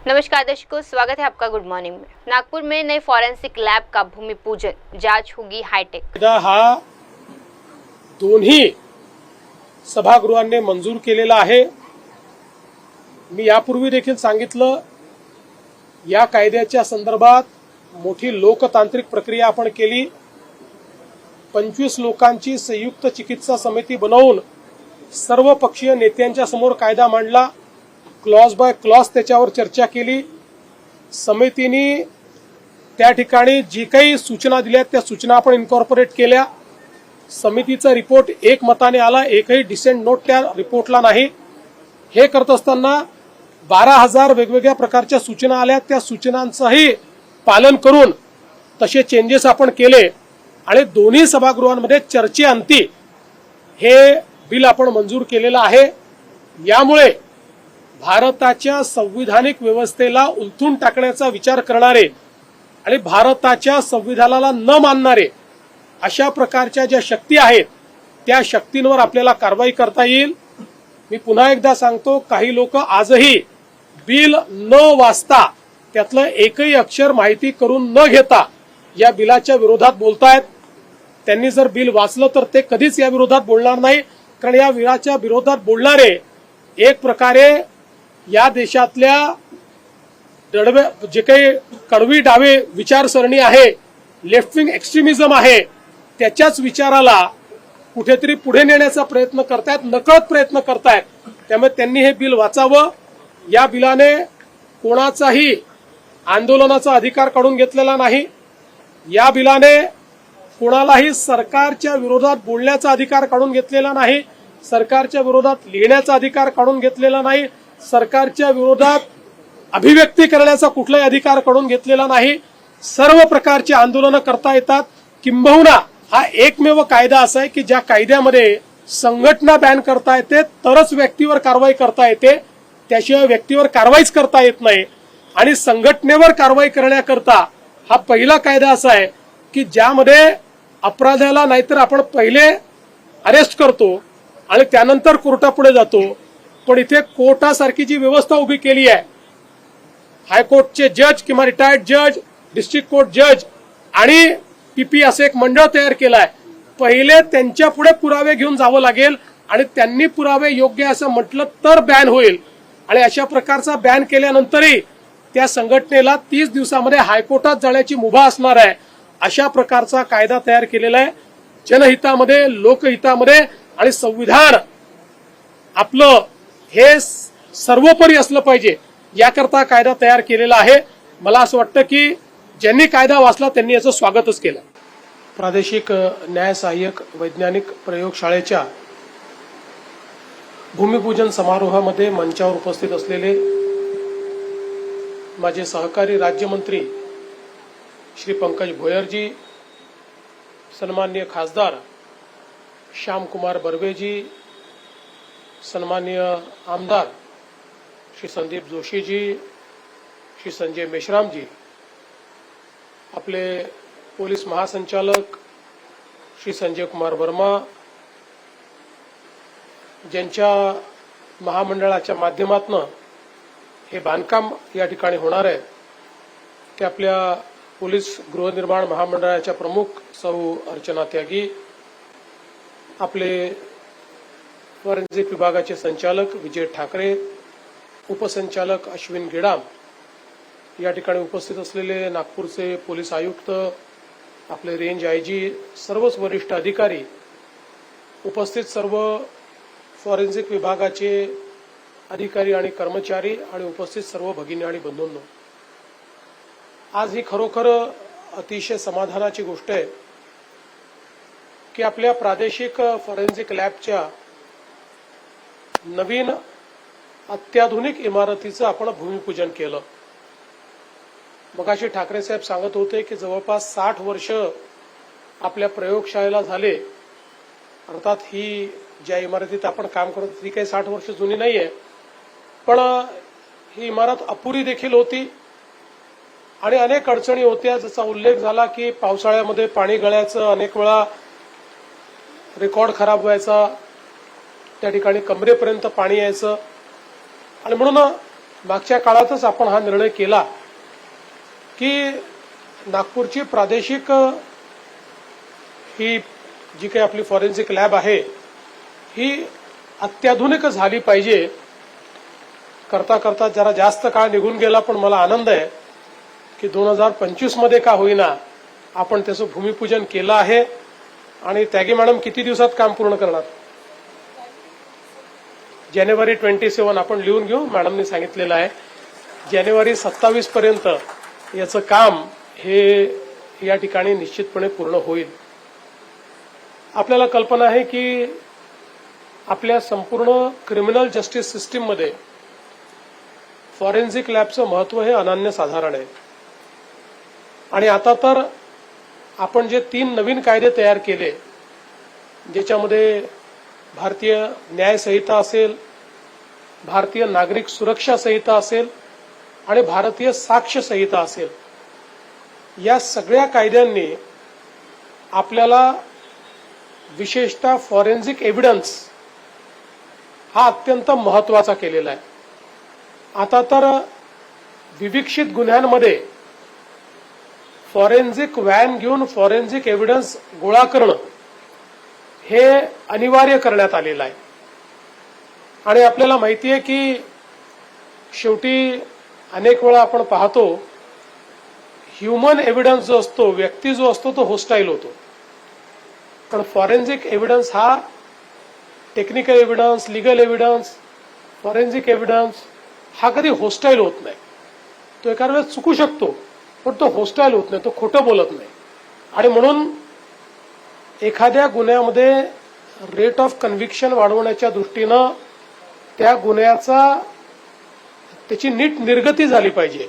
नमस्कार दर्शकों, स्वागत है आपका गुड मॉर्निंग में। नागपुर में नए फॉरेंसिक लैब का भूमि पूजन, जांच होगी हाईटेक। हा दोन्ही सभागृहांनी मंजूर केलेला आहे। मी यापूर्वी देखील सांगितलं, या कायद्याच्या संदर्भात मोठी लोकतांत्रिक प्रक्रिया आपण केली। 25 लोकांची संयुक्त चिकित्सा समिती बनवून सर्व पक्षीय नेत्यांच्या समोर कायदा मांडला, क्लॉज बाय क्लॉज त्याच्यावर चर्चा केली। समितीने त्या ठिकाणी जी काही सूचना दिल्या त्या सूचना आपण इन्कॉर्पोरेट केल्या। समितीचा रिपोर्ट एकमताने आला, एकही डिसेंट नोट त्या रिपोर्टला नाही। हे करत असताना 12,000 वेगवेगळ्या प्रकारच्या सूचना आल्या, त्या सूचनांचंही पालन करून तसे चेंजेस आपण केले आणि दोन्ही सभागृहांमध्ये चर्चेअंती हे बिल आपण मंजूर केलेलं आहे। यामुळे भारताच्या संविधानिक व्यवस्थेला उलथून टाकण्याचा विचार करणारे आणि भारताच्या संविधानाला न मानणारे अशा प्रकारच्या ज्या शक्ती आहेत त्या शक्तींवर आपल्याला कारवाई करता येईल। मी पुन्हा एकदा सांगतो, काही लोक आजही बिल न वाचता त्यातलं एकही अक्षर माहिती करून न घेता या बिलाच्या विरोधात बोलतायत। त्यांनी जर बिल वाचलं तर ते कधीच या विरोधात बोलणार नाही, कारण या बिलाच्या विरोधात बोलणारे एक प्रकारे या देशातल्या जे काही कडवी डावे विचारसरणी आहे, लेफ्ट विंग एक्स्ट्रीमिझम आहे, त्याच्याच विचाराला कुठेतरी पुढे नेण्याचा प्रयत्न करतायत, नकळत प्रयत्न करतायत। त्यामुळे त्यांनी हे बिल वाचावं। या बिलाने कोणाचाही आंदोलनाचा अधिकार काढून घेतलेला नाही। या बिलाने कोणालाही सरकारच्या विरोधात बोलण्याचा अधिकार काढून घेतलेला नाही, सरकारच्या विरोधात लिहिण्याचा अधिकार काढून घेतलेला नाही, सरकारच्या विरोधात अभिव्यक्ती करण्याचा कुठलाही अधिकार काढून घेतलेला नाही। सर्व प्रकारचे आंदोलन करता येतात। किंबहुना हा एकमेव कायदा असा आहे की ज्या कायद्यामध्ये संघटना बॅन करता येते तरच व्यक्तीवर कारवाई करता येते, त्याशिवाय व्यक्तीवर कारवाईच करता येत नाही। आणि संघटनेवर कारवाई करण्याकरता हा पहिला कायदा असा आहे की ज्यामध्ये अपराधाला नाहीतर आपण पहिले अरेस्ट करतो आणि त्यानंतर कोर्टापुढे जातो, पण इथे कोर्टासारखी जी व्यवस्था उभी केली आहे, हायकोर्टचे जज किंवा रिटायर्ड जज, डिस्ट्रिक्ट कोर्ट जज आणि पीपी असं एक मंडळ तयार केलं आहे। पहिले त्यांच्या पुढे पुरावे घेऊन जावं लागेल आणि त्यांनी पुरावे योग्य असं म्हटलं तर बॅन होईल। आणि अशा प्रकारचा बॅन केल्यानंतरही त्या संघटनेला 30 दिवसामध्ये हायकोर्टात जाण्याची मुभा असणार आहे। अशा प्रकारचा कायदा तयार केलेला आहे, जनहितामध्ये, लोकहितामध्ये आणि संविधान आपलं हे सर्वोपरी असलं पाहिजे याकरता कायदा तयार केलेला आहे। मला असं वाटतं की ज्यांनी कायदा वाचला त्यांनी याचं स्वागतच केलं। प्रादेशिक न्याय सहाय्यक वैज्ञानिक प्रयोगशाळेच्या भूमिपूजन समारोहामध्ये मंचावर उपस्थित असलेले माझे सहकारी राज्यमंत्री श्री पंकज भोयरजी, सन्माननीय खासदार श्यामकुमार बर्वेजी, सन्माननीय आमदार श्री संदीप जोशीजी, श्री संजय मेश्रामजी, आपले पोलीस महासंचालक श्री संजय कुमार वर्मा, ज्यांच्या महामंडळाच्या माध्यमातून हे बांधकाम या ठिकाणी होणार आहे, ते आपल्या पोलीस गृहनिर्माण महामंडळाच्या प्रमुख सौ अर्चना त्यागी, आपले फॉरेन्सिक विभागाचे संचालक विजय ठाकरे, उपसंचालक अश्विन गेडाम, या ठिकाणी उपस्थित असलेले नागपूरचे पोलीस आयुक्त, आपले रेंज आयजी, सर्वच वरिष्ठ अधिकारी, उपस्थित सर्व फॉरेन्सिक विभागाचे अधिकारी आणि कर्मचारी आणि उपस्थित सर्व भगिनी आणि बंधूंनो, आज ही खरोखर अतिशय समाधानाची गोष्ट आहे की आपल्या प्रादेशिक फॉरेन्सिक लॅबच्या नवीन अत्याधुनिक इमारतीचं आपण भूमिपूजन केलं। मगाशी ठाकरे साहेब सांगत होते की जवळपास 60 वर्ष आपल्या प्रयोगशाळेला झाले। अर्थात ही ज्या इमारतीत आपण काम करतो ती काही 60 वर्ष जुनी नाहीये, पण ही इमारत अपुरी देखील होती आणि अनेक अडचणी होत्या, ज्याचा उल्लेख झाला की पावसाळ्यामध्ये पाणी गळायचं, अनेक वेळा रेकॉर्ड खराब व्हायचा, त्या ठिकाणी कमरेपर्यंत पाणी यायचं आणि म्हणून मागच्या काळातच आपण हा निर्णय केला की नागपूरची प्रादेशिक ही जी काही आपली फॉरेन्सिक लॅब आहे ही अत्याधुनिक झाली पाहिजे. करता करता जरा जास्त काळ निघून गेला, पण मला आनंद आहे की 2025 मध्ये का होईना आपण त्याचं भूमिपूजन केलं आहे. आणि त्यागी मॅडम किती दिवसात काम पूर्ण करणार? जानेवारी 27 आपण लिहून घेऊ, मॅडमनी सांगितलेलं आहे. जानेवारी 27 पर्यंत याचं काम हे या ठिकाणी निश्चितपणे पूर्ण होईल. आपल्याला कल्पना आहे की आपल्या संपूर्ण क्रिमिनल जस्टिस सिस्टीममध्ये फॉरेन्सिक लॅबचं महत्व हे अनन्यसाधारण आहे. आणि आता तर आपण जे 3 नवीन कायदे तयार केले, ज्याच्यामध्ये भारतीय न्याय संहिता असेल, भारतीय नागरिक सुरक्षा संहिता असेल आणि भारतीय साक्ष संहिता असेल, या सगळ्या कायद्यांनी आपल्याला विशेषतः फॉरेन्सिक एव्हिडन्स हा अत्यंत महत्वाचा केलेला आहे. आता तर विविक्षित गुन्ह्यांमध्ये फॉरेन्सिक व्हॅन घेऊन फॉरेन्सिक एव्हिडन्स गोळा करणं हे अनिवार्य करण्यात आलेलं आहे. आणि आपल्याला माहिती आहे की शेवटी अनेक वेळा आपण पाहतो ह्युमन एव्हिडन्स जो असतो, व्यक्ती जो असतो तो होस्टाईल होतो. पण फॉरेन्सिक एव्हिडन्स हा technical evidence, legal evidence, forensic evidence हा कधी होस्टाईल होत नाही. तो एका वेळेस चुकू शकतो, पण तो होस्टाईल होत नाही, तो खोटं बोलत नाही. आणि म्हणून एखाद्या गुन्ह्यामध्ये रेट ऑफ कन्व्हिक्शन वाढवण्याच्या दृष्टीनं त्या गुन्ह्याचा त्याची नीट निर्गती झाली पाहिजे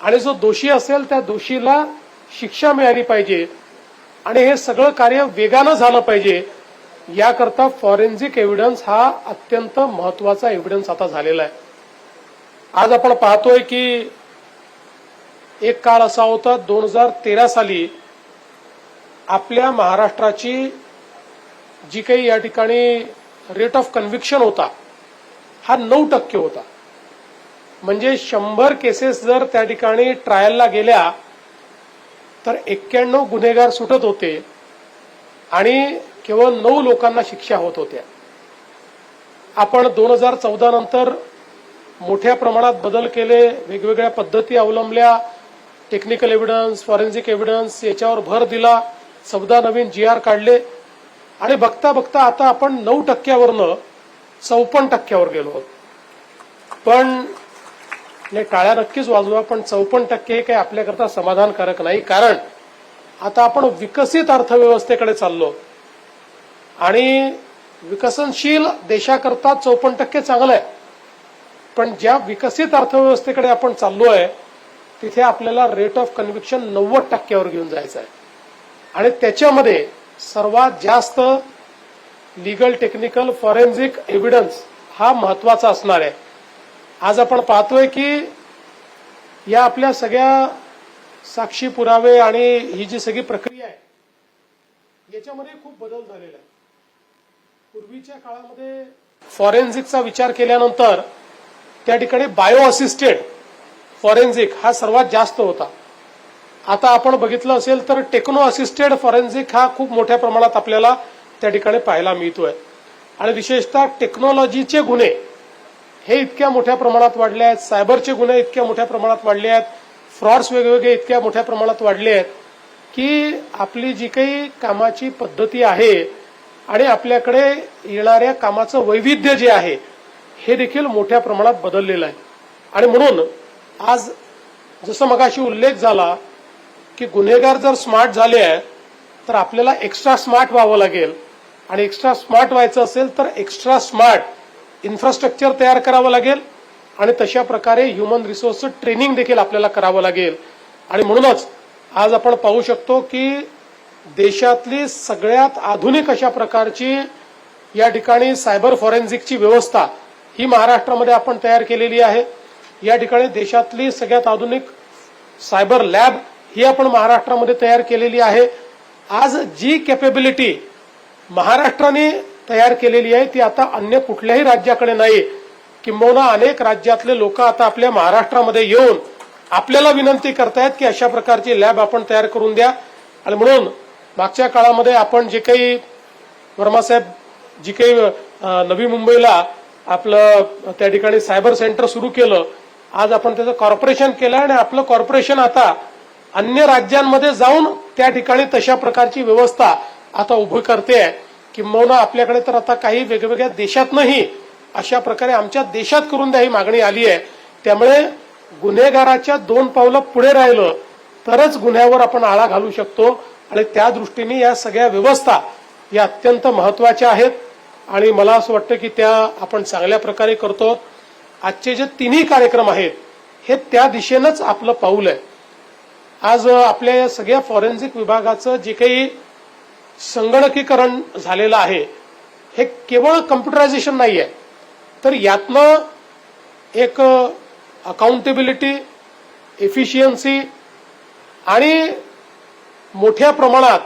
आणि जो दोषी असेल त्या दोषीला शिक्षा मिळाली पाहिजे आणि हे सगळं कार्य वेगानं झालं पाहिजे. याकरता फॉरेन्सिक एव्हिडन्स हा अत्यंत महत्वाचा एव्हिडन्स आता झालेला आहे. आज आपण पाहतोय की एक काळ असा होता 2013 साली आपल्या महाराष्ट्राची जी काही या ठिकाणी रेट ऑफ कन्व्हिक्शन होता हा 9% होता. म्हणजे 100 केसेस जर त्या ठिकाणी ट्रायलला गेल्या तर 91 गुन्हेगार सुटत होते आणि केवळ 9 लोकांना शिक्षा होत होत्या. आपण 2014 नंतर मोठ्या प्रमाणात बदल केले, वेगवेगळ्या पद्धती अवलंबल्या, टेक्निकल एव्हिडन्स, फॉरेन्सिक एव्हिडन्स याच्यावर भर दिला, 14 नवीन GR काढले आणि बघता बघता आता आपण 9%वरनं 54%वर गेलो आहोत. पण टाळ्या नक्कीच वाजवा, पण 54% हे काही आपल्याकरता समाधानकारक नाही. कारण आता आपण विकसित अर्थव्यवस्थेकडे चाललो आणि विकसनशील देशाकरता 54% चांगलं आहे. पण ज्या विकसित अर्थव्यवस्थेकडे आपण चाललोय तिथे आपल्याला रेट ऑफ कन्व्हिक्शन 90%वर घेऊन जायचं आहे. आणि त्याच्यामध्ये सर्वात जास्त लीगल, टेक्निकल, फॉरेन्सिक एव्हिडन्स हा महत्वाचा असणार आहे. आज आपण पाहतोय की या आपल्या सगळ्या साक्षी पुरावे आणि ही जी सगळी प्रक्रिया आहे याच्यामध्ये खूप बदल झालेला आहे. पूर्वीच्या काळामध्ये फॉरेन्सिकचा विचार केल्यानंतर त्या ठिकाणी बायो असिस्टेड फॉरेन्सिक हा सर्वात जास्त होता. आता आपण बघितलं असेल तर टेक्नो असिस्टेड फॉरेन्सिक हा खूप मोठ्या प्रमाणात आपल्याला त्या ठिकाणी पाहायला मिळतोय. आणि विशेषतः टेक्नॉलॉजीचे गुन्हे हे इतक्या मोठ्या प्रमाणात वाढले आहेत, सायबरचे गुन्हे इतक्या मोठ्या प्रमाणात वाढले आहेत, फ्रॉड्स वेगवेगळे इतक्या मोठ्या प्रमाणात वाढले आहेत की आपली जी काही कामाची पद्धती आहे आणि आपल्याकडे येणाऱ्या कामाचं वैविध्य जे आहे हे देखील मोठ्या प्रमाणात बदललेलं आहे. आणि म्हणून आज जसं मगाशी उल्लेख झाला की गुन्हेगार जर स्मार्ट झाले आहे तर आपल्याला एक्स्ट्रा स्मार्ट व्हावं लागेल आणि एक्स्ट्रा स्मार्ट व्हायचं असेल तर एक्स्ट्रा स्मार्ट इन्फ्रास्ट्रक्चर तयार करावं लागेल आणि तशा प्रकारे ह्युमन रिसोर्सचं ट्रेनिंग देखील आपल्याला करावं लागेल. आणि म्हणूनच आज आपण पाहू शकतो की देशातली सगळ्यात आधुनिक अशा प्रकारची या ठिकाणी सायबर फॉरेन्सिकची व्यवस्था ही महाराष्ट्रामध्ये आपण तयार केलेली आहे. या ठिकाणी देशातली सगळ्यात आधुनिक सायबर लॅब ही आपण महाराष्ट्रामध्ये तयार केलेली आहे. आज जी कॅपेबिलिटी महाराष्ट्राने तयार केलेली आहे ती आता अन्य कुठल्याही राज्याकडे नाही. किंबहुना अनेक राज्यातले लोक आता आपल्या महाराष्ट्रामध्ये येऊन आपल्याला विनंती करतायत की अशा प्रकारची लॅब आपण तयार करून द्या. आणि म्हणून मागच्या काळामध्ये आपण जे काही वर्मासाहेब जी काही नवी मुंबईला आपलं त्या ठिकाणी सायबर सेंटर सुरू केलं, आज आपण त्याचं कॉर्पोरेशन केलं आणि आपलं कॉर्पोरेशन आता अन्य राज्यांमध्ये जाऊन त्या ठिकाणी तशा प्रकारची व्यवस्था आता उभी करते आहे. किंबहुना आपल्याकडे तर आता काही वेगवेगळ्या देशातनंही अशा प्रकारे आमच्या देशात करून द्या ही मागणी आली आहे. त्यामुळे गुन्हेगाराच्या 2 पावलं पुढे राहिलं तरच गुन्ह्यावर आपण आळा घालू शकतो. आणि त्या दृष्टीने या सगळ्या व्यवस्था या अत्यंत महत्वाच्या आहेत आणि मला असं वाटतं की त्या आपण चांगल्या प्रकारे करतो. आजचे जे तिन्ही कार्यक्रम आहेत हे त्या दिशेनंच आपलं पाऊल आहे. आज आपल्या या सगळ्या फॉरेन्सिक विभागाचं जे काही संगणकीकरण झालेलं आहे हे केवळ कम्प्युटरायझेशन नाही आहे, तर यातनं एक अकाउंटेबिलिटी, एफिशियन्सी आणि मोठ्या प्रमाणात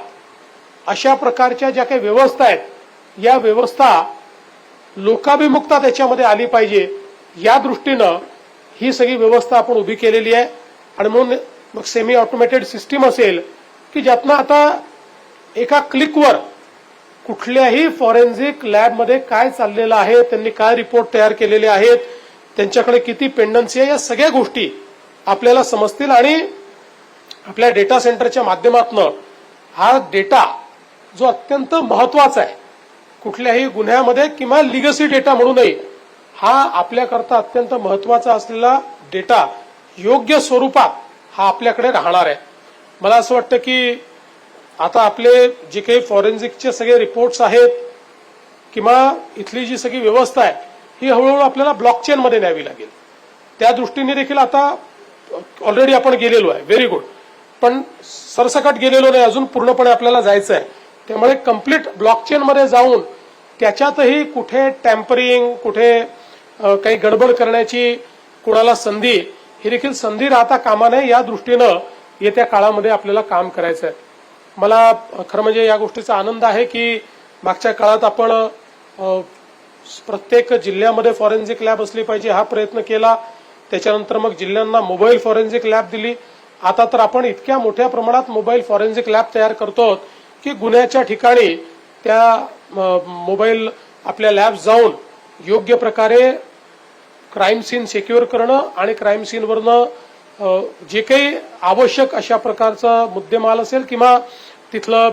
अशा प्रकारच्या ज्या काही व्यवस्था आहेत या व्यवस्था लोकाभिमुखता त्याच्यामध्ये आली पाहिजे या दृष्टीनं ही सगळी व्यवस्था आपण उभी केलेली आहे. आणि म्हणून मग सेमी ऑटोमेटेड सिस्टीम असेल की ज्यातनं आता एका क्लिकवर कुठल्याही फॉरेन्सिक लॅबमध्ये काय चाललेलं आहे, त्यांनी काय रिपोर्ट तयार केलेले आहेत, त्यांच्याकडे किती पेंडन्सी आहे, या सगळ्या गोष्टी आपल्याला समजतील. आणि आपल्या डेटा सेंटरच्या माध्यमातून हा डेटा जो अत्यंत महत्वाचा आहे कुठल्याही गुन्ह्यामध्ये किंवा लिगसी डेटा म्हणू नये, हा आपल्याकरता अत्यंत महत्वाचा असलेला डेटा योग्य स्वरूपात हा आपल्याकडे राहणार आहे. मला असं वाटतं की आता आपले जे काही फॉरेन्सिकचे सगळे रिपोर्ट्स आहेत किंवा इथली जी सगळी व्यवस्था आहे ही हळूहळू आपल्याला ब्लॉकचेनमध्ये न्यावी लागेल. त्या दृष्टीने देखील आता ऑलरेडी आपण गेलेलो आहे, व्हेरी गुड, पण सरसकट गेलेलो नाही, अजून पूर्णपणे आपल्याला जायचं आहे. त्यामुळे कम्प्लीट ब्लॉकचेनमध्ये जाऊन त्याच्यातही कुठे टॅम्परिंग, कुठे काही गडबड करण्याची कुणाला संधी, ही देखील संधी राहता कामा नये या दृष्टीनं येत्या काळामध्ये आपल्याला काम करायचं आहे. मला खरं म्हणजे या गोष्टीचा आनंद आहे की मागच्या काळात आपण प्रत्येक जिल्ह्यामध्ये फॉरेन्सिक लॅब असली पाहिजे हा प्रयत्न केला. त्याच्यानंतर मग जिल्ह्यांना मोबाईल फॉरेन्सिक लॅब दिली. आता तर आपण इतक्या मोठ्या प्रमाणात मोबाईल फॉरेन्सिक लॅब तयार करतो की गुन्ह्याच्या ठिकाणी त्या मोबाईल आपल्या लॅब जाऊन योग्य प्रकारे क्राईम सीन सिक्युअर करणं आणि क्राईम सीनवरनं जे काही आवश्यक अशा प्रकारचा मुद्देमाल असेल किंवा तिथलं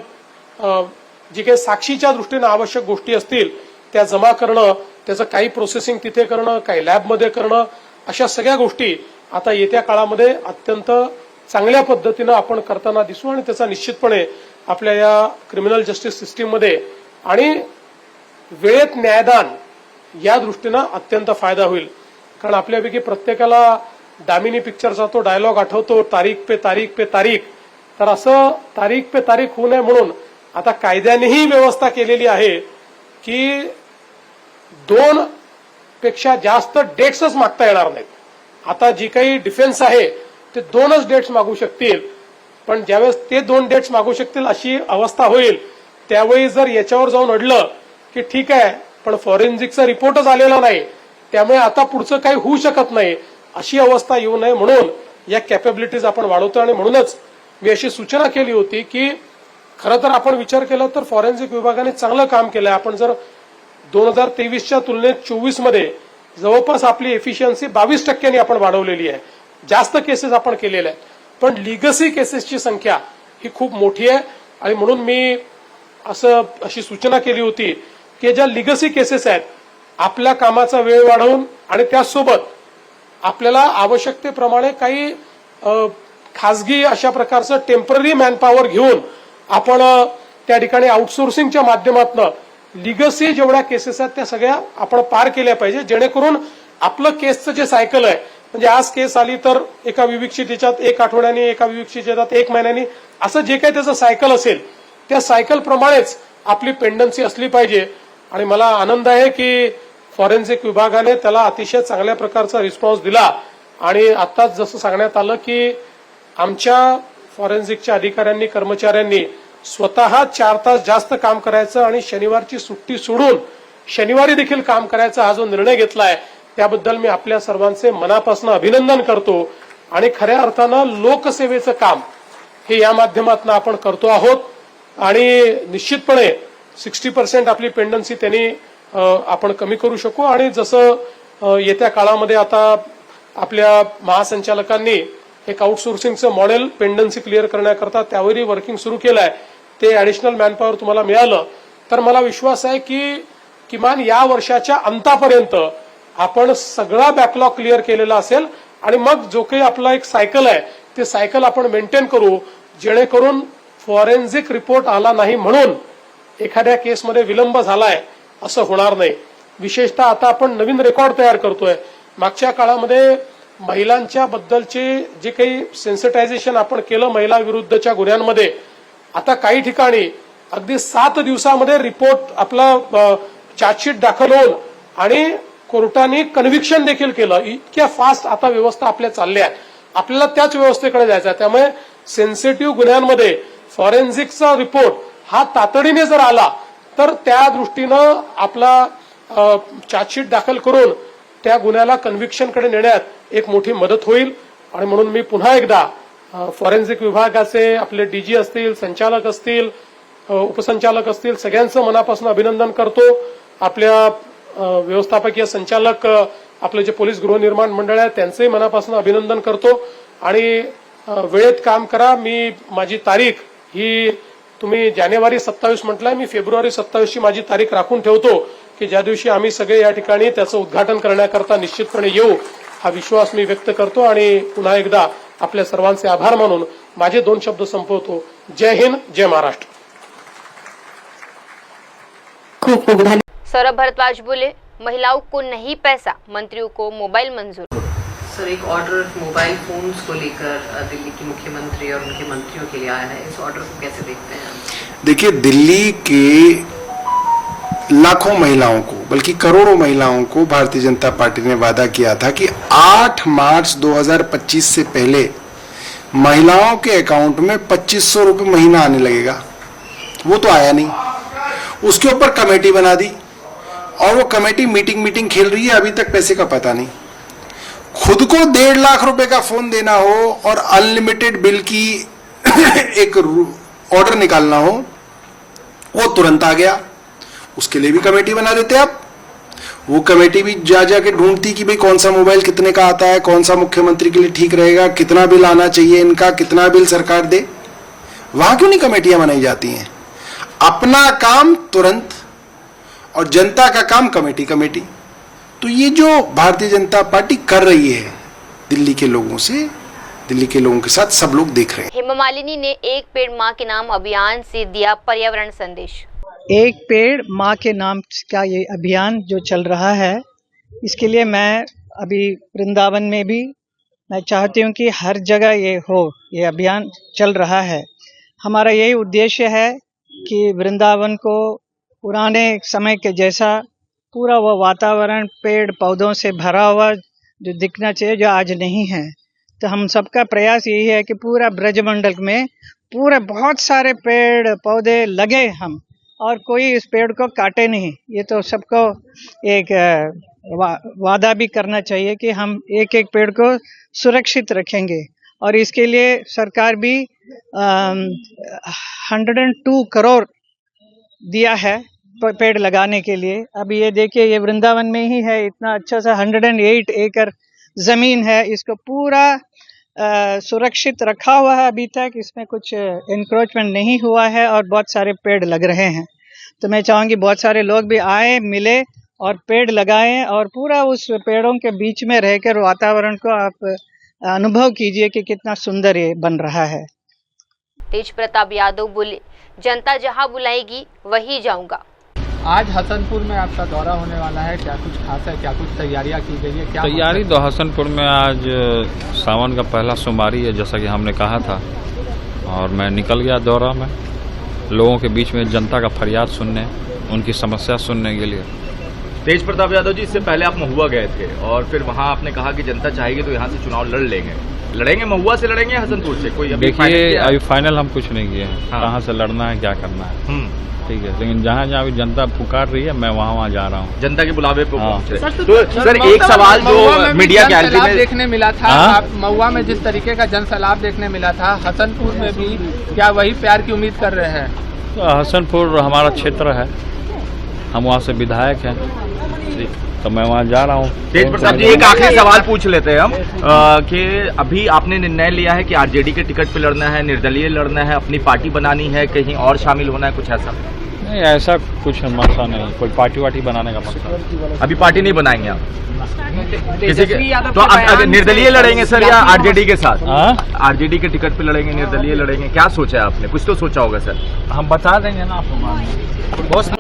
जे काही साक्षीच्या दृष्टीनं आवश्यक गोष्टी असतील त्या जमा करणं, त्याचं काही प्रोसेसिंग तिथे करणं, काही लॅबमध्ये करणं, अशा सगळ्या गोष्टी आता येत्या काळामध्ये अत्यंत चांगल्या पद्धतीनं आपण करताना दिसू आणि त्याचा निश्चितपणे आपल्या या क्रिमिनल जस्टिस सिस्टीममध्ये आणि वेळेत न्यायदान या दृष्टीनं अत्यंत फायदा होईल. कारण आपल्यापैकी प्रत्येकाला दामिनी पिक्चरचा तो डायलॉग आठवतो, तारीख पे तारीख पे तारीख. तर असं तारीख पे तारीख होऊ नये म्हणून आता कायद्यानेही व्यवस्था केलेली आहे की 2 पेक्षा जास्त डेट्सच मागता येणार नाहीत. आता जी काही डिफेन्स आहे ते 2च डेट्स मागू शकतील, पण ज्यावेळेस ते 2 डेट्स मागू शकतील अशी अवस्था होईल त्यावेळी जर याच्यावर जाऊन अडलं की ठीक आहे पण फॉरेन्सिकचा रिपोर्टच आलेला नाही त्यामुळे आता पुढचं काही होऊ शकत नाही, अशी अवस्था येऊ नये म्हणून या कॅपेबिलिटीज आपण वाढवतो. आणि म्हणूनच मी अशी सूचना केली होती की खरं तर आपण विचार केला तर फॉरेन्सिक विभागाने चांगलं काम केलंय. आपण जर 2023च्या तुलनेत 24 मध्ये जवळपास आपली एफिशियन्सी 22% आपण वाढवलेली आहे, जास्त केसेस आपण केलेल्या आहेत. पण लिगसी केसेसची संख्या ही खूप मोठी आहे आणि म्हणून मी अशी सूचना केली होती की ज्या लिगसी केसेस आहेत आपल्या कामाचा वेळ वाढवून आणि त्याचसोबत आपल्याला आवश्यकतेप्रमाणे काही खासगी अशा प्रकारचं टेम्पररी मॅनपॉवर घेऊन आपण त्या ठिकाणी आउटसोर्सिंगच्या माध्यमातून लिगसी जेवढ्या केसेस आहेत त्या सगळ्या आपण पार केल्या पाहिजे, जेणेकरून आपलं केसचं जे सायकल आहे म्हणजे आज केस आली तर एका विविक्षित याच्यात 1 आठवड्यानी, एका विविक्षित याच्यात 1 महिन्यानी, असं जे काही त्याचं सायकल असेल त्या सायकल प्रमाणेच आपली पेंडन्सी असली पाहिजे. आणि मला आनंद आहे की फॉरेन्सिक विभागाने त्याला अतिशय चांगल्या प्रकारचा रिस्पॉन्स दिला. आणि आताच जसं सांगण्यात आलं की आमच्या फॉरेन्सिकच्या अधिकाऱ्यांनी, कर्मचाऱ्यांनी स्वतः 4 तास जास्त काम करायचं आणि शनिवारची सुट्टी सोडून शनिवारी देखील काम करायचा हा जो निर्णय घेतलाय त्याबद्दल मी आपल्या सर्वांचे मनापासून अभिनंदन करतो आणि खऱ्या अर्थानं लोकसेवेचं काम हे या माध्यमातून आपण करतो आहोत आणि निश्चितपणे 60% आपली पेंडन्सी त्यांनी आपण कमी करू शकू आणि जसं येत्या काळामध्ये आता आपल्या महासंचालकांनी एक आउटसोर्सिंगचं मॉडेल पेंडन्सी क्लिअर करण्याकरता त्यावरही वर्किंग सुरू केलं आहे, ते ॲडिशनल मॅनपॉवर तुम्हाला मिळालं तर मला विश्वास आहे की किमान या वर्षाच्या अंतापर्यंत आपण सगळा बॅकलॉग क्लिअर केलेला असेल आणि मग जो काही आपला एक सायकल आहे ते सायकल आपण मेंटेन करू, जेणेकरून फॉरेन्सिक रिपोर्ट आला नाही म्हणून एखाद्या केसमध्ये विलंब झालाय असं होणार नाही. विशेषतः आता आपण नवीन रेकॉर्ड तयार करतोय. मागच्या काळामध्ये महिलांच्या बद्दलचे जे काही सेन्सिटायझेशन आपण केलं महिला विरुद्धच्या गुन्ह्यांमध्ये, आता काही ठिकाणी अगदी 7 दिवसामध्ये रिपोर्ट आपला चार्जशीट दाखल होऊन आणि कोर्टाने कन्व्हिक्शन देखील केलं. इतक्या फास्ट आता व्यवस्था आपल्या चालल्या आहेत. आपल्याला त्याच व्यवस्थेकडे जायचं आहे. त्यामुळे सेन्सिटिव्ह गुन्ह्यांमध्ये फॉरेन्सिकचा रिपोर्ट हा तातडीने जर आला तर त्या दृष्टीनं आपला चार्जशीट दाखल करून त्या गुन्ह्याला कन्व्हिक्शनकडे नेण्यात एक मोठी मदत होईल. आणि म्हणून मी पुन्हा एकदा फॉरेन्सिक विभागाचे आपले डीजी असतील, संचालक असतील, उपसंचालक असतील, सगळ्यांचं मनापासून अभिनंदन करतो. आपल्या व्यवस्थापकीय संचालक आपले जे पोलीस गृहनिर्माण मंडळ आहे त्यांचंही मनापासून अभिनंदन करतो आणि वेळेत काम करा. मी माझी तारीख ही तुम्ही जानेवारी 27 म्हटलंय, मी फेब्रुवारी 27 ची माझी तारीख राखून ठेवतो की ज्या दिवशी आम्ही सगळे या ठिकाणी त्याचं उद्घाटन करण्याकरता निश्चितपणे येऊ, हा विश्वास मी व्यक्त करतो आणि पुन्हा एकदा आपल्या सर्वांचे आभार मानून माझे 2 शब्द संपवतो. जय हिंद, जय महाराष्ट्र. खूप खूप धन्यवाद. सौरभ भारद्वाज बोले, महिलाओं को नहीं पैसा, मंत्रियों को मोबाइल मंजूर. सर, एक ऑर्डर मोबाइल फोन्स को लेकर दिल्ली की मुख्यमंत्री और उनके मंत्रियों के लिए आया है, इस ऑर्डर को कैसे देखते हैं? देखिए, दिल्ली के लाखों महिलाओं को, बल्कि करोड़ों महिलाओं को भारतीय जनता पार्टी ने वादा किया था कि 8 मार्च 2025 से पहले महिलाओं के अकाउंट में 2500 रुपये महीना आने लगेगा. वो तो आया नहीं. उसके ऊपर कमेटी बना दी और वो कमेटी मीटिंग खेल रही है, अभी तक पैसे का पता नहीं. खुद को 1.5 लाख रुपए का फोन देना हो और अनलिमिटेड बिल की एक ऑर्डर निकालना हो, वो तुरंत आ गया. उसके लिए भी कमेटी बना देते आप. वो कमेटी भी जाके ढूंढती कि भाई कौन सा मोबाइल कितने का आता है, कौन सा मुख्यमंत्री के लिए ठीक रहेगा, कितना बिल आना चाहिए इनका, कितना बिल सरकार दे. वहां क्यों नहीं कमेटियां बनाई जाती हैं? अपना काम तुरंत और जनता का काम कमेटी. तो ये जो भारतीय जनता पार्टी कर रही है दिल्ली के लोगों के साथ सब लोग देख रहे हैं. हेमा मालिनी ने एक पेड़ माँ के नाम अभियान से दिया पर्यावरण संदेश. एक पेड़ माँ के नाम का ये अभियान जो चल रहा है, इसके लिए मैं अभी वृंदावन में भी मैं चाहती हूँ कि हर जगह ये हो, ये अभियान चल रहा है. हमारा यही उद्देश्य है कि वृंदावन को पुराने समय के जैसा पूरा वो वातावरण पेड़ पौधों से भरा हुआ जो दिखना चाहिए, जो आज नहीं है. तो हम सबका प्रयास यही है कि पूरा ब्रजमंडल में पूरे बहुत सारे पेड़ पौधे लगे हम, और कोई इस पेड़ को काटे नहीं. ये तो सबको एक वादा भी करना चाहिए कि हम एक एक पेड़ को सुरक्षित रखेंगे. और इसके लिए सरकार भी 102 करोड़ दिया है पेड़ लगाने के लिए. अभी ये देखिए, ये वृंदावन में ही है, इतना अच्छा सा 108 एकड़ जमीन है, इसको पूरा सुरक्षित रखा हुआ है. अभी तक इसमें कुछ एनक्रोचमेंट नहीं हुआ है और बहुत सारे पेड़ लग रहे हैं. तो मैं चाहूँगी बहुत सारे लोग भी आए, मिले और पेड़ लगाएं और पूरा उस पेड़ों के बीच में रहकर वातावरण को आप अनुभव कीजिए कि कितना सुंदर ये बन रहा है. तेज प्रताप यादव बोले, जनता जहां बुलाएगी वहीं जाऊंगा. आज हसनपुर में आपका दौरा होने वाला है, क्या कुछ खास है, क्या कुछ तैयारियां की गई है? क्या तैयारी तो हसनपुर में आज सावन का पहला सोमवारी है, जैसा कि हमने कहा था, और मैं निकल गया दौरा में लोगों के बीच में जनता का फरियाद सुनने, उनकी समस्या सुनने के लिए. तेज प्रताप यादव जी, इससे पहले आप महुआ गए थे और फिर वहां आपने कहा कि जनता चाहेगी तो यहाँ से चुनाव लड़ेंगे. महुआ से लड़ेंगे हसनपुर से? कोई देखिए, अभी फाइनल हम कुछ नहीं किए हैं. हाँ. कहाँ से लड़ना है, क्या करना है. ठीक है, लेकिन जहाँ जहाँ भी जनता पुकार रही है मैं वहाँ वहाँ जा रहा हूँ। जनता के बुलावे पे हाँ। पहुंच रहे। तो सर एक सवाल जो मीडिया गैलरी में देखने मिला था, हाँ? आप महुआ में जिस तरीके का जनसैलाब देखने मिला था, हसनपुर में भी क्या वही प्यार की उम्मीद कर रहे हैं? तो हसनपुर हमारा क्षेत्र है, हम वहाँ से विधायक हैं, तो मैं वहाँ जा रहा हूँ। तेज प्रताप जी, एक आखिरी सवाल पूछ लेते हैं हम कि अभी आपने निर्णय लिया है कि आरजेडी के टिकट पे लड़ना है, निर्दलीय लड़ना है, अपनी पार्टी बनानी है, कहीं और शामिल होना है, कुछ ऐसा? नहीं, ऐसा कुछ मसला नहीं, कोई पार्टी वार्टी बनाने का मसला। अभी पार्टी नहीं बनाएंगे आप किसी के? तो अब निर्दलीय लड़ेंगे सर या आरजेडी के साथ? आरजेडी के टिकट पे लड़ेंगे, निर्दलीय लड़ेंगे, क्या सोचा है आपने? कुछ तो सोचा होगा सर। हम बता देंगे ना आपको।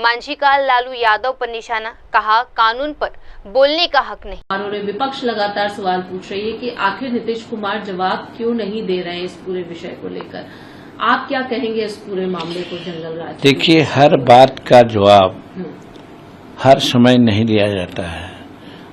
मांझी का लालू यादव पर निशाना, कहा कानून पर बोलने का हक नहीं। और विपक्ष लगातार सवाल पूछ रही है कि आखिर नीतीश कुमार जवाब क्यों नहीं दे रहे हैं इस पूरे विषय को लेकर। आप क्या कहेंगे इस पूरे मामले को जंगल राज? देखिए, हर बात का जवाब हर समय नहीं दिया जाता है,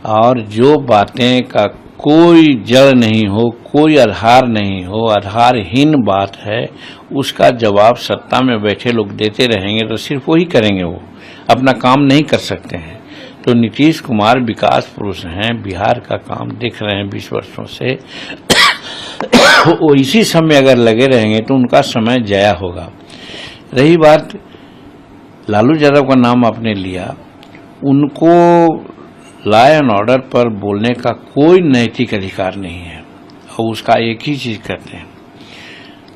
और जो बातें का कोई जड़ नहीं हो, कोई आधार नहीं हो, आधारहीन बात है, उसका जवाब सत्ता में बैठे लोग देते रहेंगे तो सिर्फ वही करेंगे, वो अपना काम नहीं कर सकते हैं। तो नीतीश कुमार विकास पुरुष हैं, बिहार का काम देख रहे हैं 20 वर्षों से। वो इसी समय अगर लगे रहेंगे तो उनका समय जया होगा। रही बात लालू यादव का नाम आपने लिया, उनको लॉ एंड ऑर्डर पर बोलने का कोई नैतिक अधिकार नहीं है, और उसका एक ही चीज करते हैं।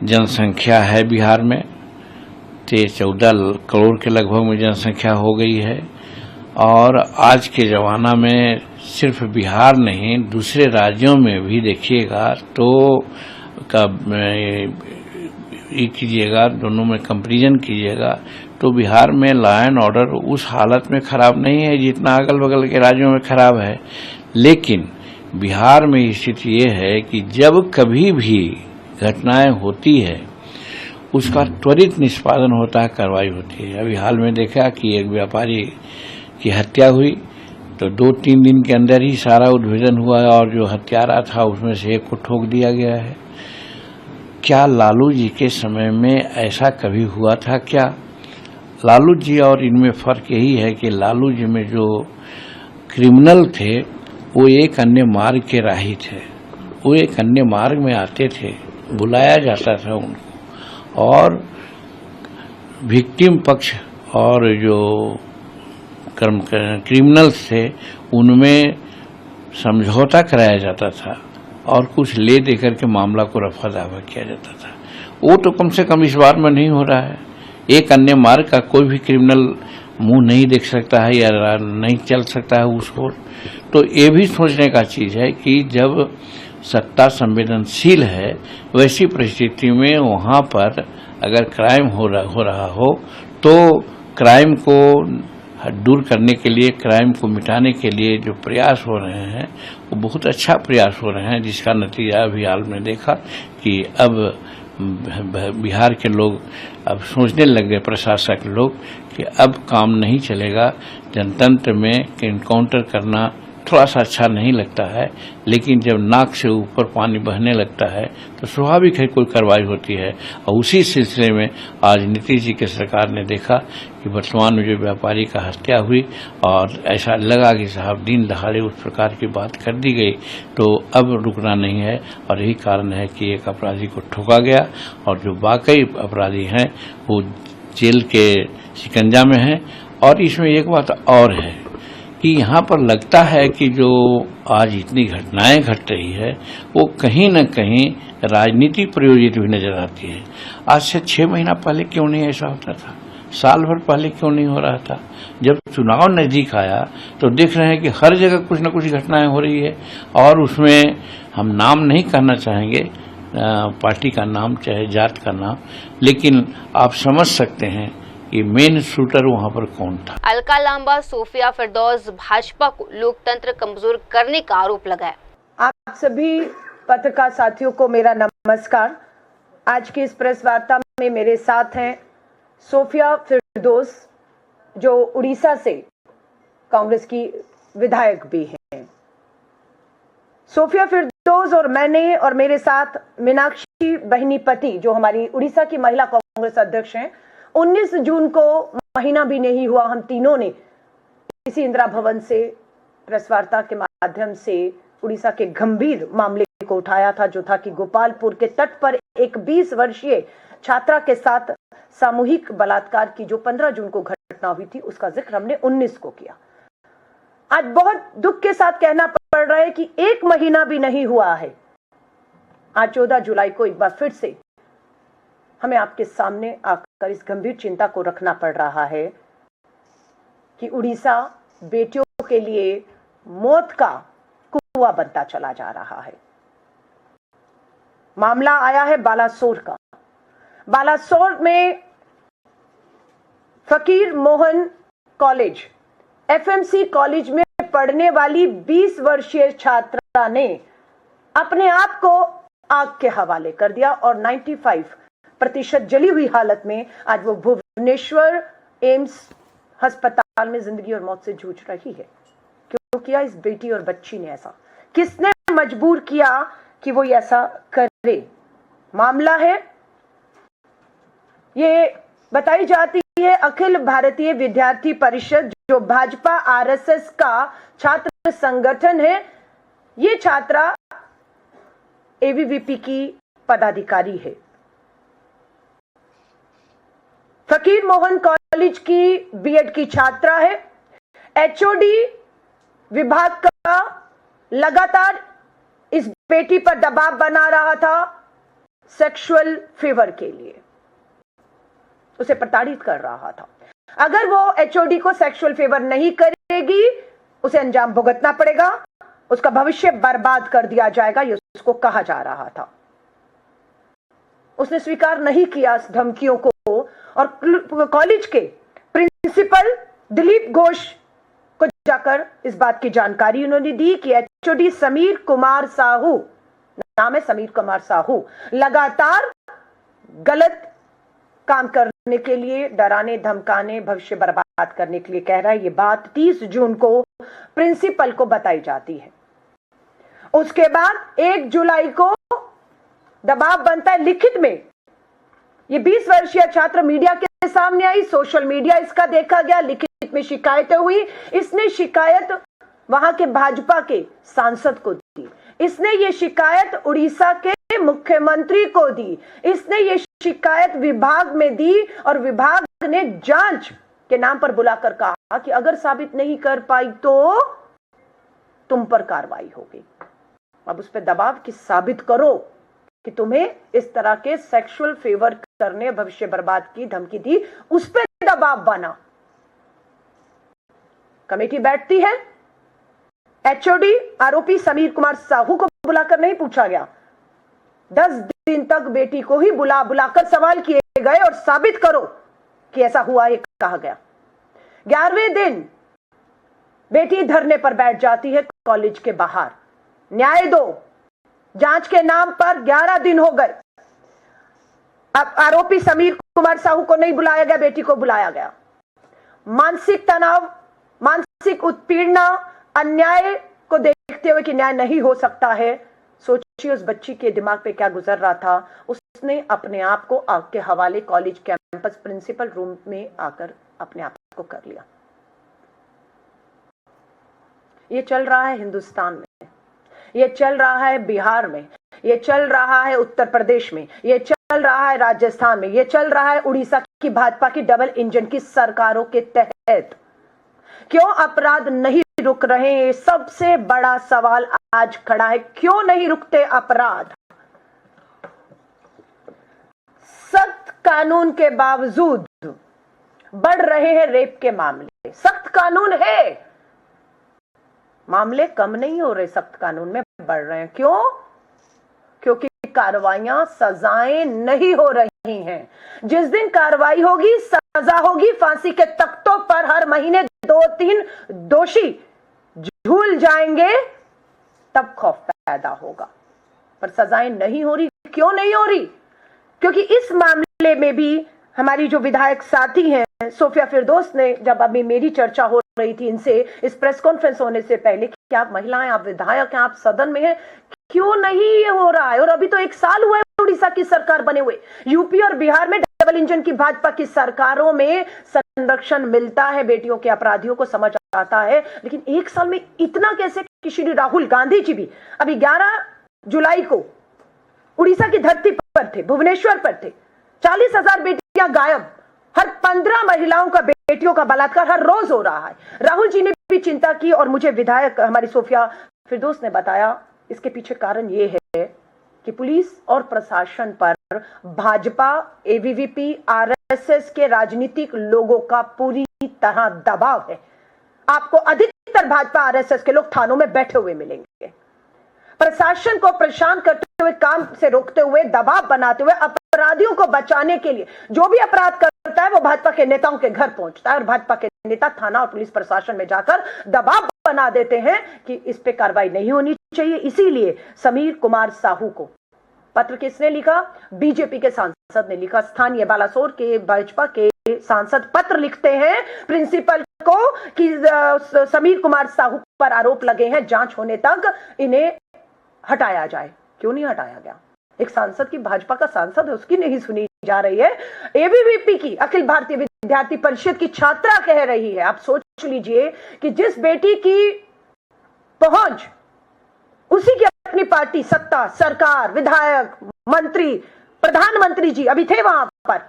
जनसंख्या है बिहार में 13-14 करोड़ के लगभग में जनसंख्या हो गई है, और आज के जमाना में सिर्फ बिहार नहीं, दूसरे राज्यों में भी देखिएगा तो ये कीजिएगा, दोनों में कंपैरिजन कीजिएगा तो बिहार में लॉ एंड ऑर्डर उस हालत में खराब नहीं है जितना अगल बगल के राज्यों में खराब है। लेकिन बिहार में स्थिति ये है कि जब कभी भी घटनाएं होती है उसका त्वरित निष्पादन होता है, कार्रवाई होती है। अभी हाल में देखा कि एक व्यापारी की हत्या हुई तो 2-3 दिन के अंदर ही सारा उद्भेदन हुआ, और जो हत्यारा था उसमें से एक को ठोक दिया गया है। क्या लालू जी के समय में ऐसा कभी हुआ था क्या? लालू जी और इनमें फर्क यही है कि लालू जी में जो क्रिमिनल थे वो एक अन्य मार्ग के राही थे, वो एक अन्य मार्ग में आते थे, बुलाया जाता था उनको, और विक्टिम पक्ष और जो क्रिमिनल्स थे उनमें समझौता कराया जाता था और कुछ ले देकर के मामला को रफा दफा किया जाता था। वो तो कम से कम इस बार में नहीं हो रहा है। एक अन्य मार्ग का कोई भी क्रिमिनल मुंह नहीं देख सकता है या नहीं चल सकता है उस ओर। तो ये भी सोचने का चीज है कि जब सत्ता संवेदनशील है, वैसी परिस्थिति में वहां पर अगर क्राइम हो रहा हो तो क्राइम को दूर करने के लिए, क्राइम को मिटाने के लिए जो प्रयास हो रहे हैं वो बहुत अच्छा प्रयास हो रहे हैं, जिसका नतीजा अभी हाल में देखा कि अब बिहार के लोग अब सोचने लग गए, प्रशासक लोग, कि अब काम नहीं चलेगा, जनतंत्र में एनकाउंटर करना थोड़ा सा अच्छा नहीं लगता है, लेकिन जब नाक से ऊपर पानी बहने लगता है तो स्वाभाविक है कोई कार्रवाई होती है। और उसी सिलसिले में आज नीतीश जी की सरकार ने देखा कि वर्तमान में जो व्यापारी का हत्या हुई और ऐसा लगा कि साहब दिन दहाड़े उस प्रकार की बात कर दी गई, तो अब रुकना नहीं है। और यही कारण है कि एक अपराधी को ठोका गया और जो वाकई अपराधी हैं वो जेल के शिकंजा में हैं। और इसमें एक बात और है कि यहाँ पर लगता है कि जो आज इतनी घटनाएं घट रही है वो कहीं न कहीं राजनीति प्रयोजित भी नजर आती है। आज से 6 महीना पहले क्यों नहीं ऐसा होता था? साल भर पहले क्यों नहीं हो रहा था? जब चुनाव नजदीक आया तो देख रहे हैं कि हर जगह कुछ न कुछ घटनाएं हो रही है। और उसमें हम नाम नहीं कहना चाहेंगे, पार्टी का नाम चाहे जात का नाम, लेकिन आप समझ सकते हैं कि मेन शूटर वहां पर कौन था। अलका लांबा, सोफिया फिरदौस भाजपा को लोकतंत्र कमजोर करने का आरोप लगाया। आप सभी पत्रकार साथियों को मेरा नमस्कार। आज की इस प्रेस वार्ता में मेरे साथ हैं सोफिया फिरदौस, जो उड़ीसा से कांग्रेस की विधायक भी हैं। सोफिया फिरदौस और मैंने और मेरे साथ मीनाक्षी बहिनीपति, जो हमारी उड़ीसा की महिला कांग्रेस अध्यक्ष हैं, 19 जून को महीना भी नहीं हुआ हम तीनों ने इसी इंदिरा भवन से प्रेस वार्ता के माध्यम से उड़ीसा के गंभीर मामले को उठाया था, जो था कि गोपालपुर के तट पर एक 20 वर्षीय छात्रा के साथ सामूहिक बलात्कार की जो 15 जून को घटना हुई थी, उसका जिक्र हमने 19 को किया। आज बहुत दुख के साथ कहना पड़ रहा है कि एक महीना भी नहीं हुआ है, आज 14 जुलाई को एक बार फिर से हमें आपके सामने आकर इस गंभीर चिंता को रखना पड़ रहा है कि उड़ीसा बेटियों के लिए मौत का कुआं बनता चला जा रहा है। मामला आया है बालासोर का। बालासोर में फकीर मोहन कॉलेज, एफएमसी कॉलेज में पढ़ने वाली 20 वर्षीय छात्रा ने अपने आप को आग के हवाले कर दिया और 95% जली हुई हालत में आज वो भुवनेश्वर एम्स अस्पताल में जिंदगी और मौत से जूझ रही है। क्यों किया इस बेटी और बच्ची ने ऐसा? किसने मजबूर किया कि वो ऐसा करे? मामला है, ये बताई जाती है अखिल भारतीय विद्यार्थी परिषद, जो भाजपा आरएसएस का छात्र संगठन है। ये छात्रा एबीवीपी की पदाधिकारी है। फकीर मोहन कॉलेज की बीएड की छात्रा है। एचओडी विभाग का लगातार इस बेटी पर दबाव बना रहा था सेक्सुअल फेवर के लिए, उसे प्रताड़ित कर रहा था। अगर वो एचओडी को सेक्सुअल फेवर नहीं करेगी, उसे अंजाम भुगतना पड़ेगा, उसका भविष्य बर्बाद कर दिया जाएगा, ये उसको कहा जा रहा था। उसने स्वीकार नहीं किया इस धमकियों को और कॉलेज के प्रिंसिपल दिलीप घोष को जाकर इस बात की जानकारी उन्होंने दी कि एचओडी समीर कुमार साहू, नाम है समीर कुमार साहू, लगातार गलत काम करने के लिए, डराने धमकाने, भविष्य बर्बाद करने के लिए कह रहा है। ये बात 30 जून को प्रिंसिपल को बताई जाती है। उसके बाद 1 जुलाई को दबाव बनता है लिखित में। ये 20 वर्षीय छात्र मीडिया के सामने आई, सोशल मीडिया इसका देखा गया, लिखित में शिकायतें हुई। इसने शिकायत वहां के भाजपा के सांसद को दी, इसने ये शिकायत उड़ीसा के मुख्यमंत्री को दी, इसने ये शिकायत विभाग में दी और विभाग ने जांच के नाम पर बुलाकर कहा कि अगर साबित नहीं कर पाई तो तुम पर कार्रवाई होगी। अब उस पर दबाव कि साबित करो कि तुम्हें इस तरह के सेक्सुअल फेवर करने, भविष्य बर्बाद की धमकी दी, उस पर दबाव बना। कमेटी बैठती है, एचओडी आरोपी समीर कुमार साहू को बुलाकर नहीं पूछा गया। 10 दिन तक बेटी को ही बुलाकर सवाल किए गए और साबित करो कि ऐसा हुआ, ये कहा गया। 11वें दिन बेटी धरने पर बैठ जाती है कॉलेज के बाहर, न्याय दो। जांच के नाम पर 11 दिन हो गए। अब आरोपी समीर कुमार साहू को नहीं बुलाया गया, बेटी को बुलाया गया। मानसिक तनाव, मानसिक उत्पीड़ना, अन्याय को देखते हुए कि न्याय नहीं हो सकता है, सोचिए उस बच्ची के दिमाग पे क्या गुजर रहा था। उसने अपने आप को आग के हवाले कॉलेज कैंपस प्रिंसिपल रूम में आकर अपने आप को कर लिया। ये चल रहा है हिंदुस्तान में, ये चल रहा है बिहार में, ये चल रहा है उत्तर प्रदेश में, ये चल रहा है राजस्थान में, ये चल रहा है उड़ीसा की भाजपा की डबल इंजन की सरकारों के तहत। क्यों अपराध नहीं रुक रहे हैं? सबसे बड़ा सवाल आज खड़ा है, क्यों नहीं रुकते अपराध? सख्त कानून के बावजूद बढ़ रहे हैं रेप के मामले। सख्त कानून है, मामले कम नहीं हो रहे, सख्त कानून में बढ़ रहे हैं। क्यों? क्योंकि कार्रवाइयां, सजाएं नहीं हो रही हैं। जिस दिन कार्रवाई होगी, सजा होगी, फांसी के तख्तों पर हर महीने 2-3 दोषी झूल जाएंगे, तब खौफ पैदा होगा। पर सजाएं नहीं हो रही। क्यों नहीं हो रही? क्योंकि इस मामले में भी हमारी जो विधायक साथी हैं सोफिया फिरदौस ने, जब अभी मेरी चर्चा हो रही थी इनसे इस प्रेस कॉन्फ्रेंस होने से पहले कि आप महिलाएं, आप विधायक हैं, आप सदन में हैं, क्यों नहीं ये हो रहा है? और अभी तो 1 साल हुआ है उड़ीसा की सरकार बने हुए। यूपी और बिहार में डबल इंजन की भाजपा की सरकारों में संरक्षण मिलता है, बेटियों के अपराधियों को समझ आता है, लेकिन एक साल में इतना कैसे कि श्री राहुल गांधी जी भी अभी 11 जुलाई को उड़ीसा की धरती पर थे, भुवनेश्वर पर थे। 40,000 बेटियां गायब, हर 15 महिलाओं का, बेटियों का बलात्कार हर रोज हो रहा है। राहुल जी ने भी चिंता की और मुझे विधायक हमारी सोफिया फिरदौस ने बताया इसके पीछे कारण यह है कि पुलिस और प्रशासन पर भाजपा, एबीवीपी, आरएसएस के राजनीतिक लोगों का पूरी तरह दबाव है। आपको अधिकतर भाजपा आरएसएस के लोग थानों में बैठे हुए मिलेंगे। प्रशासन को परेशान करते हुए, काम से रोकते हुए, दबाव बनाते हुए, अपराधियों को बचाने के लिए जो भी अपराध करता है वो भाजपा के नेताओं के घर पहुंचता है और भाजपा के नेता थाना और पुलिस प्रशासन में जाकर दबाव बना देते हैं कि इस पे कार्रवाई नहीं होनी चाहिए। इसीलिए समीर कुमार साहू को पत्र किसने लिखा? बीजेपी के सांसद ने लिखा। स्थानीय बालासोर के भाजपा के सांसद पत्र लिखते हैं प्रिंसिपल को कि समीर कुमार साहू पर आरोप लगे हैं, जांच होने तक इन्हें हटाया जाए। क्यों नहीं हटाया गया? एक सांसद की, भाजपा का सांसद है, उसकी नहीं सुनी जा रही है। एबीवीपी की, अखिल भारतीय विद्यार्थी परिषद की छात्रा कह रही है। आप सोच लीजिए कि जिस बेटी की पहुंच उसी की अपनी पार्टी, सत्ता, सरकार, विधायक, मंत्री, प्रधानमंत्री जी अभी थे वहां पर।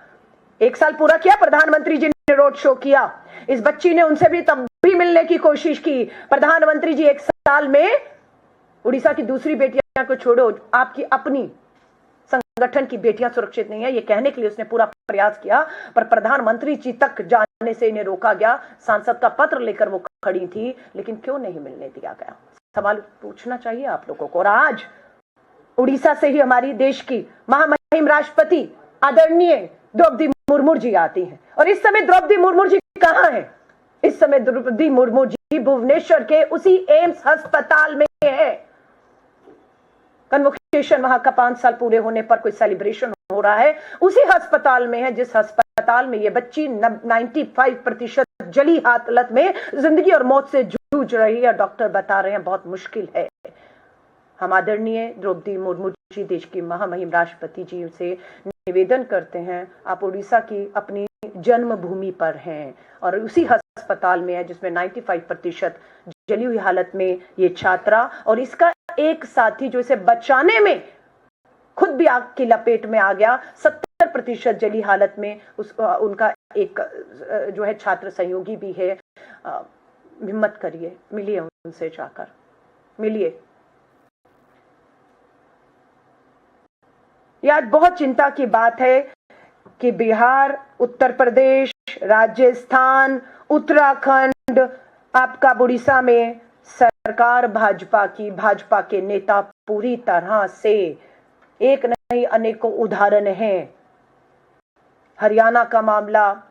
1 साल पूरा किया, प्रधानमंत्री जी ने रोड शो किया। इस बच्ची ने उनसे भी तब भी मिलने की कोशिश की। प्रधानमंत्री जी 1 साल में उड़ीसा की दूसरी बेटियां को छोड़ो, आपकी अपनी संगठन की बेटियां सुरक्षित नहीं है, ये कहने के लिए उसने पूरा प्रयास किया, पर प्रधानमंत्री जी तक जाने से इन्हें रोका गया। सांसद का पत्र लेकर वो खड़ी थी, लेकिन क्यों नहीं मिलने दिया गया? सवाल पूछना चाहिए आप लोगों को। और आज उड़ीसा से ही हमारी देश की महामहिम राष्ट्रपति आदरणीय द्रौपदी मुर्मू जी आती हैं, और इस समय द्रौपदी मुर्मू जी कहां है? इस समय द्रौपदी मुर्मू जी भुवनेश्वर के उसी एम्स अस्पताल में है। कन्वोकेशन वहां का 5 साल पूरे होने पर कोई सेलिब्रेशन हो रहा है, उसी अस्पताल में है जिस अस्पताल में ये बच्ची 95% जली हालत में जिंदगी और मौत से जूझ रही है। डॉक्टर बता रहे हैं बहुत मुश्किल है। हम आदरणीय द्रौपदी मुर्मू जी, देश की महामहिम राष्ट्रपति जी से निवेदन करते हैं, आप उड़ीसा की अपनी जन्मभूमि पर हैं और उसी अस्पताल में है जिसमें 95% जली हुई हालत में ये छात्रा और इसका एक साथी जो इसे बचाने में खुद भी आग की लपेट में आ गया, 70% जली हालत में उनका एक जो है छात्र सहयोगी भी है। हिम्मत करिए, मिलिए उनसे, जाकर मिलिए। यह बहुत चिंता की बात है कि बिहार, उत्तर प्रदेश, राजस्थान, उत्तराखंड, आपका उड़ीसा में सरकार भाजपा की, भाजपा के नेता पूरी तरह से, एक नहीं अनेकों उदाहरण हैं। हरियाणा का मामला,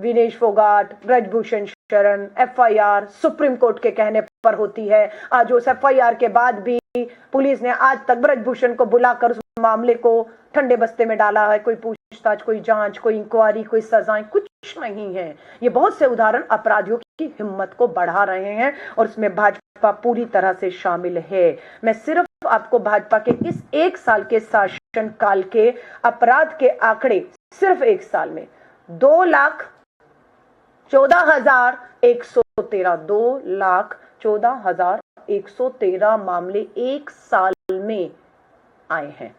Vinesh Phogat, Brijbhushan Sharan, FIR supreme court के कहने पर होती है। आज उस एफआईआर के बाद भी पुलिस ने आज तक ब्रजभूषण को बुलाकर उस मामले को ठंडे बस्ते में डाला है। कोई पूछताछ, कोई जांच, कोई इंक्वायरी, कोई सजाएं, कुछ नहीं है। ये बहुत से उदाहरण अपराधियों की हिम्मत को बढ़ा रहे हैं और इसमें भाजपा पूरी तरह से शामिल है। मैं सिर्फ आपको भाजपा के इस 1 साल के शासन काल के अपराध के आंकड़े, सिर्फ 1 साल में 2,14,113 मामले 1 साल में आए हैं।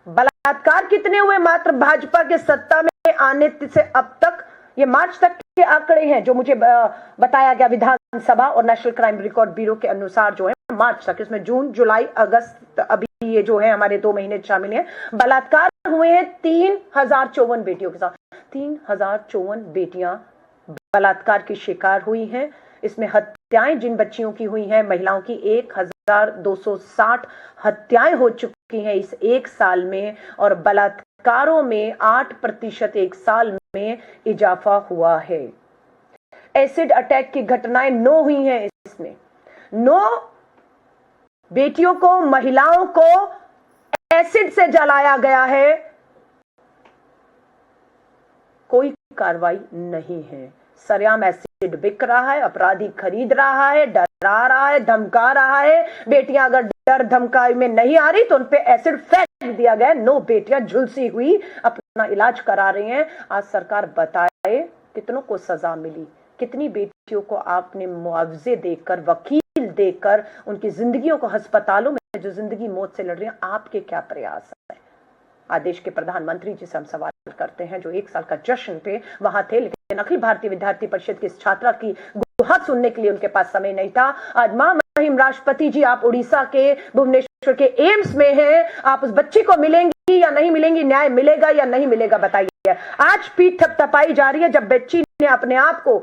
बलात्कार कितने हुए मात्र भाजपा के सत्ता में आने से अब तक? ये मार्च तक के आंकड़े हैं जो मुझे बताया गया विधानसभा और नेशनल क्राइम रिकॉर्ड ब्यूरो के अनुसार, जो है मार्च तक, इसमें जून, जुलाई, अगस्त अभी ये जो है हमारे 2 महीने शामिल हैं। बलात्कार हुए हैं 3054 बेटियों के साथ। 3054 बेटियां बलात्कार की शिकार हुई हैं। इसमें हत्याएं जिन बच्चियों की हुई हैं, महिलाओं की 1260 हत्याएं हो चुकी हैं इस 1 साल में, और बलात्कारों में 8% 1 साल में इजाफा हुआ है। एसिड अटैक की घटनाएं 9 हुई हैं इसमें। 9 बेटियों को, महिलाओं को एसिड से जलाया गया है। कोई कार्रवाई नहीं है। सरेआम एसिड बिक रहा है, अपराधी खरीद रहा है, डरा रहा है, धमका रहा है। बेटियां अगर डर धमकाई में नहीं आ रही तो उन पे एसिड फेंक दिया गया। 9 बेटियां झुलसी हुई अपना इलाज करा रही हैं। आज सरकार बताए आए, कितनों को सजा मिली, कितनी बेटियों को आपने मुआवजे देकर, वकील देकर, उनकी जिंदगियों को, अस्पतालों में जो जिंदगी मौत से लड़ रही है, आपके क्या प्रयास है? आज देश के प्रधानमंत्री जिसे हम सवाल करते हैं, जो 1 साल का जश्न पे वहां थे, लेकिन अखिल भारतीय विद्यार्थी परिषद की इस छात्रा की गुहार सुनने के लिए उनके पास समय नहीं था। आज महामहिम राष्ट्रपति जी, आप उड़ीसा के भुवनेश्वर के एम्स में हैं, आप उस बच्ची को मिलेंगी या नहीं मिलेंगी, न्याय मिलेगा या नहीं मिलेगा, बताइए। आज पीठ थपथपाई जा रही है जब बच्ची ने अपने आप को,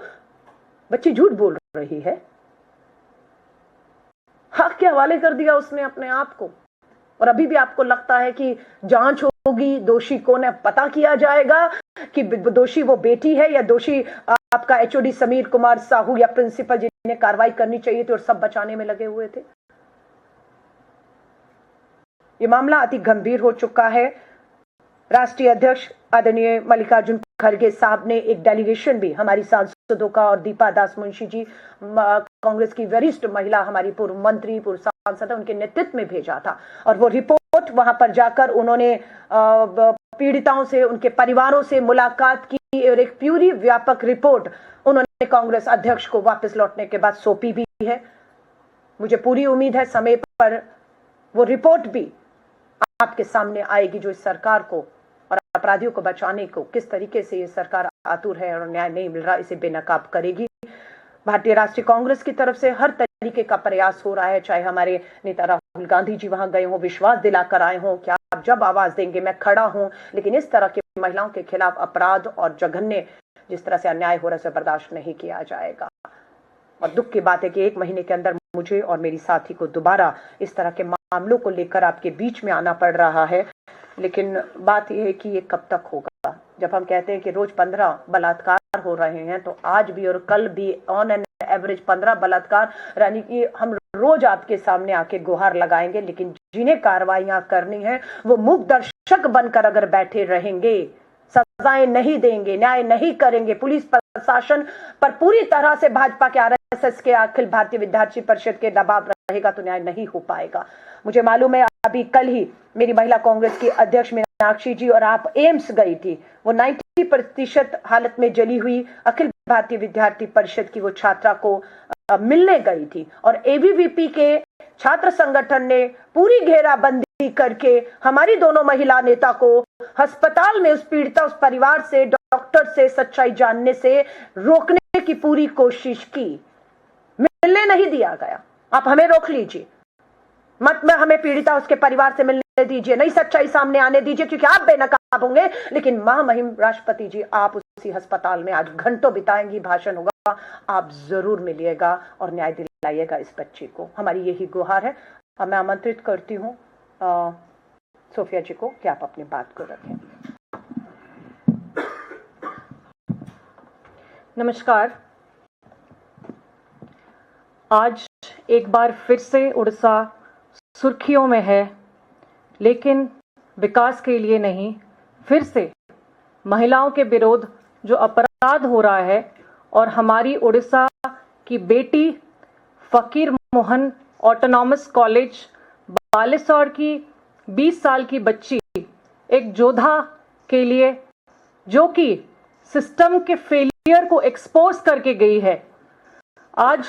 बच्ची झूठ बोल रही है, हक के हवाले कर दिया उसने अपने आप को, और अभी भी आपको लगता है कि जांच होगी, दोषी कौन है पता किया जाएगा, कि दोषी वो बेटी है या दोषी आपका एचओडी समीर कुमार साहू या प्रिंसिपल जिन्हें कार्रवाई करनी चाहिए थी और सब बचाने में लगे हुए थे। ये मामला अति गंभीर हो चुका है। राष्ट्रीय अध्यक्ष आदरणीय मल्लिकार्जुन खड़गे साहब ने एक डेलीगेशन भी हमारी सांसदों का, और दीपा दास मुंशी जी कांग्रेस की वरिष्ठ महिला, हमारी पूर्व मंत्री, पूर्व सांसद, उनके नेतृत्व में भेजा था, और वो रिपोर्ट वहां पर जाकर उन्होंने पीड़िताओं से, उनके परिवारों से मुलाकात की, और एक पूरी व्यापक रिपोर्ट उन्होंने कांग्रेस अध्यक्ष को वापस लौटने के बाद सौंपी भी है। मुझे पूरी उम्मीद है समय पर वो रिपोर्ट भी आपके सामने आएगी, जो इस सरकार को और अपराधियों को बचाने को, किस तरीके से ये सरकार आतुर है और न्याय नहीं मिल रहा, इसे बेनकाब करेगी। भारतीय राष्ट्रीय कांग्रेस की तरफ से हर तरीके का प्रयास हो रहा है, चाहे हमारे नेता राहुल गांधी जी वहां गए हों, विश्वास दिलाकर आए हों कि आप जब आवाज देंगे मैं खड़ा हूं, लेकिन इस तरह की महिलाओं के खिलाफ अपराध और जघन्य जिस तरह से अन्याय हो रहा है उसे बर्दाश्त नहीं किया जाएगा। और दुख की बात है कि 1 महीने के अंदर मुझे और मेरी साथी को दोबारा इस तरह के मामलों को लेकर आपके बीच में आना पड़ रहा है, लेकिन बात यह है कि ये कब तक होगा। जब हम कहते हैं कि रोज 15 बलात्कार हो रहे हैं, तो आज भी और कल भी ऑन एन एवरेज 15 बलात्कार, यानी कि हम रोज आपके सामने आके गुहार लगाएंगे, लेकिन जिन्हें कार्रवाइयां करनी है वो मूक दर्शक बनकर अगर बैठे रहेंगे, सजाएं नहीं देंगे, न्याय नहीं करेंगे, पुलिस प्रशासन पर पूरी तरह से भाजपा के, आरएसएस के, अखिल भारतीय विद्यार्थी परिषद के दबाव रहेगा, तो न्याय नहीं हो पाएगा। मुझे मालूम है अभी कल ही मेरी महिला कांग्रेस की अध्यक्ष मीनाक्षी जी और आप एम्स गई थी, वो 90% हालत में जली हुई अखिल भारतीय विद्यार्थी परिषद की वो छात्रा को मिलने गई थी, और एबीवीपी के छात्र संगठन ने पूरी घेराबंदी करके हमारी दोनों महिला नेता को अस्पताल में उस पीड़िता, उस परिवार से, डॉक्टर से सच्चाई जानने से रोकने की पूरी कोशिश की, मिलने नहीं दिया गया। आप हमें रोक लीजिए, मत में हमें पीड़िता उसके परिवार से मिलने दीजिए, नहीं सच्चाई सामने आने दीजिए, क्योंकि आप बेनकाब होंगे, लेकिन महामहिम राष्ट्रपति जी आप उसी अस्पताल में आज घंटों बिताएंगी, भाषण होगा, आप जरूर मिलिएगा और न्याय दिलाइएगा इस बच्ची को। हमारी यही गुहार है। मैं आमंत्रित करती हूँ सोफिया जी को कि आप अपनी बात को रखें। नमस्कार। आज एक बार फिर से उड़ीसा सुर्खियों में है, लेकिन विकास के लिए नहीं, फिर से महिलाओं के विरोध जो अपराध हो रहा है, और हमारी उड़ीसा की बेटी फकीर मोहन ऑटोनॉमस कॉलेज बालेश्वर की 20 साल की बच्ची एक योद्धा के लिए, जो कि सिस्टम के फेलियर को एक्सपोज करके गई है। आज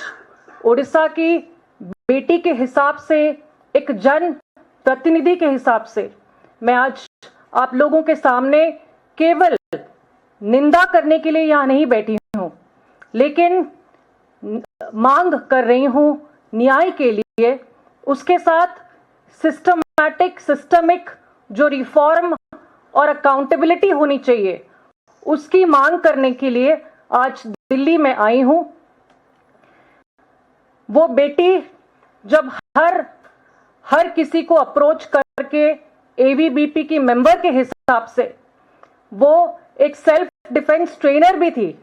उड़ीसा की बेटी के हिसाब से, एक जन प्रतिनिधि के हिसाब से, मैं आज आप लोगों के सामने केवल निंदा करने के लिए यहाँ नहीं बैठी हूँ, लेकिन मांग कर रही हूँ न्याय के लिए। उसके साथ सिस्टमिक जो रिफॉर्म और अकाउंटेबिलिटी होनी चाहिए, उसकी मांग करने के लिए आज दिल्ली में आई हूँ। वो बेटी जब हर किसी को अप्रोच करके, एबीवीपी की मेंबर के हिसाब से, वो एक सेल्फ डिफेंस ट्रेनर भी थी,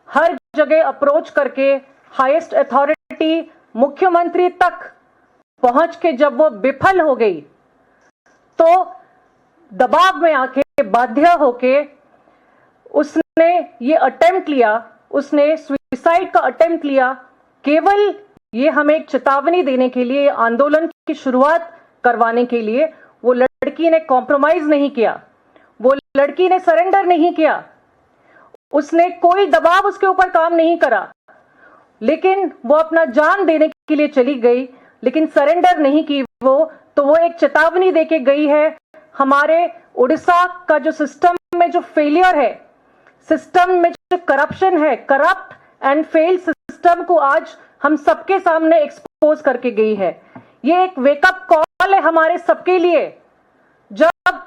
हर जगह अप्रोच करके हाईएस्ट अथॉरिटी मुख्यमंत्री तक पहुंच के जब वो विफल हो गई, तो दबाव में आके बाध्य होके उसने ये अटेम्प्ट लिया, उसने सुसाइड का अटेम्प्ट लिया, केवल ये हमें एक चेतावनी देने के लिए, आंदोलन की शुरुआत करवाने के लिए। वो लड़की ने कॉम्प्रोमाइज नहीं किया, वो लड़की ने सरेंडर नहीं किया, उसने कोई दबाव उसके ऊपर काम नहीं करा, लेकिन वो अपना जान देने के लिए चली गई, लेकिन सरेंडर नहीं की वो। तो वो एक चेतावनी देके गई है। हमारे उड़ीसा का जो सिस्टम में जो फेलियर है, सिस्टम में जो करप्शन है, करप्ट एंड फेल सिस्टम को आज हम सबके सामने एक्सपोज करके गई है। ये एक वेकअप कॉल है हमारे सबके लिए। जब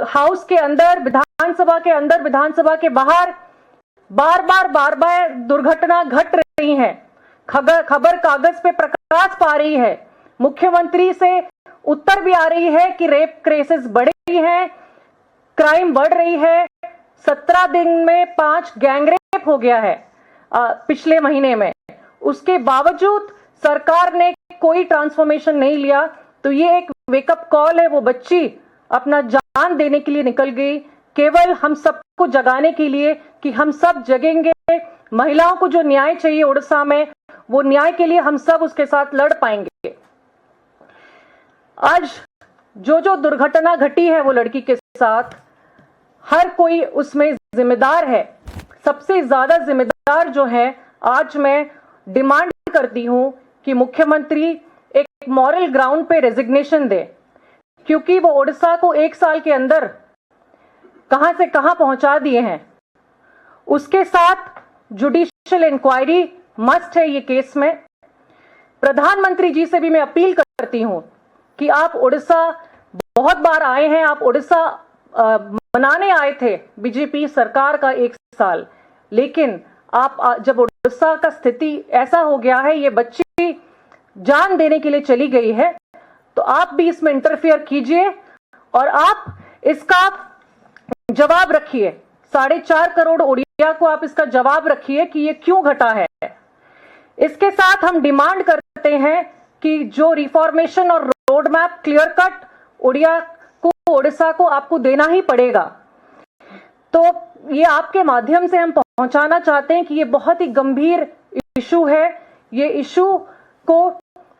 हाउस के अंदर, विधानसभा के अंदर, विधानसभा के बाहर बार बार दुर्घटना घट रही है, खबर कागज पे प्रकाश पा रही है, मुख्यमंत्री से उत्तर भी आ रही है कि रेप केसेस बढ़ रही हैं, क्राइम बढ़ रही है। 17 दिन में 5 गैंगरेप हो गया है पिछले महीने में। उसके बावजूद सरकार ने कोई ट्रांसफॉर्मेशन नहीं लिया। तो ये एक वेकअप कॉल है। वो बच्ची अपना जान देने के लिए निकल गई, केवल हम सबको जगाने के लिए कि हम सब जगेंगे। महिलाओं को जो न्याय चाहिए उड़ीसा में, वो न्याय के लिए हम सब उसके साथ लड़ पाएंगे। आज जो दुर्घटना घटी है वो लड़की के साथ, हर कोई उसमें जिम्मेदार है। सबसे ज्यादा जिम्मेदार जो है, आज मैं डिमांड करती हूं कि मुख्यमंत्री एक मॉरल ग्राउंड पे रेजिग्नेशन दे, क्योंकि वो उड़ीसा को 1 साल के अंदर कहां से कहां पहुंचा दिए हैं। उसके साथ जुडिशियल इंक्वायरी मस्ट है ये केस में। प्रधानमंत्री जी से भी मैं अपील करती हूं कि आप उड़ीसा बहुत बार आए हैं, आप उड़ीसा मनाने आए थे बीजेपी सरकार का 1 साल, लेकिन आप जब उड़ीसा का स्थिति ऐसा हो गया है, ये बच्ची जान देने के लिए चली गई है, तो आप भी इसमें इंटरफियर कीजिए और आप इसका जवाब रखिए। 4.5 करोड़ उड़िया को आप इसका जवाब रखिए कि ये क्यों घटा है। इसके साथ हम डिमांड करते हैं कि जो रिफॉर्मेशन और road map clear cut Orissa को आपको देना ही पड़ेगा। तो ये आपके माध्यम से हम पहुंचाना चाहते हैं कि ये बहुत ही गंभीर इशू है। ये इशू को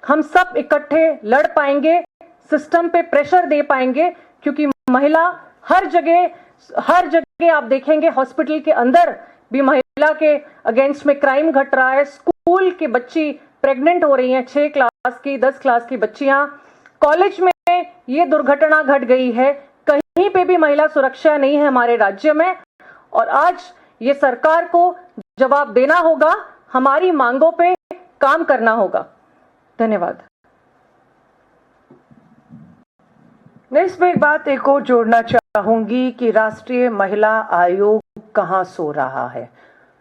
हम सब इकट्ठे लड़ पाएंगे, सिस्टम पे प्रेशर दे पाएंगे, क्योंकि महिला हर जगह आप देखेंगे, हॉस्पिटल के अंदर भी महिला के अगेंस्ट में क्राइम घट रहा है। स्कूल की बच्ची प्रेग्नेंट हो रही हैं, 6 क्लास की, 10 क्लास की बच्चियां। कॉलेज में ये दुर्घटना घट गई है। कहीं पे भी महिला सुरक्षा नहीं है हमारे राज्य में, और आज ये सरकार को जवाब देना होगा, हमारी मांगों पे काम करना होगा। धन्यवाद। मैं इसमें एक बात एक और जोड़ना चाहूंगी कि राष्ट्रीय महिला आयोग कहां सो रहा है।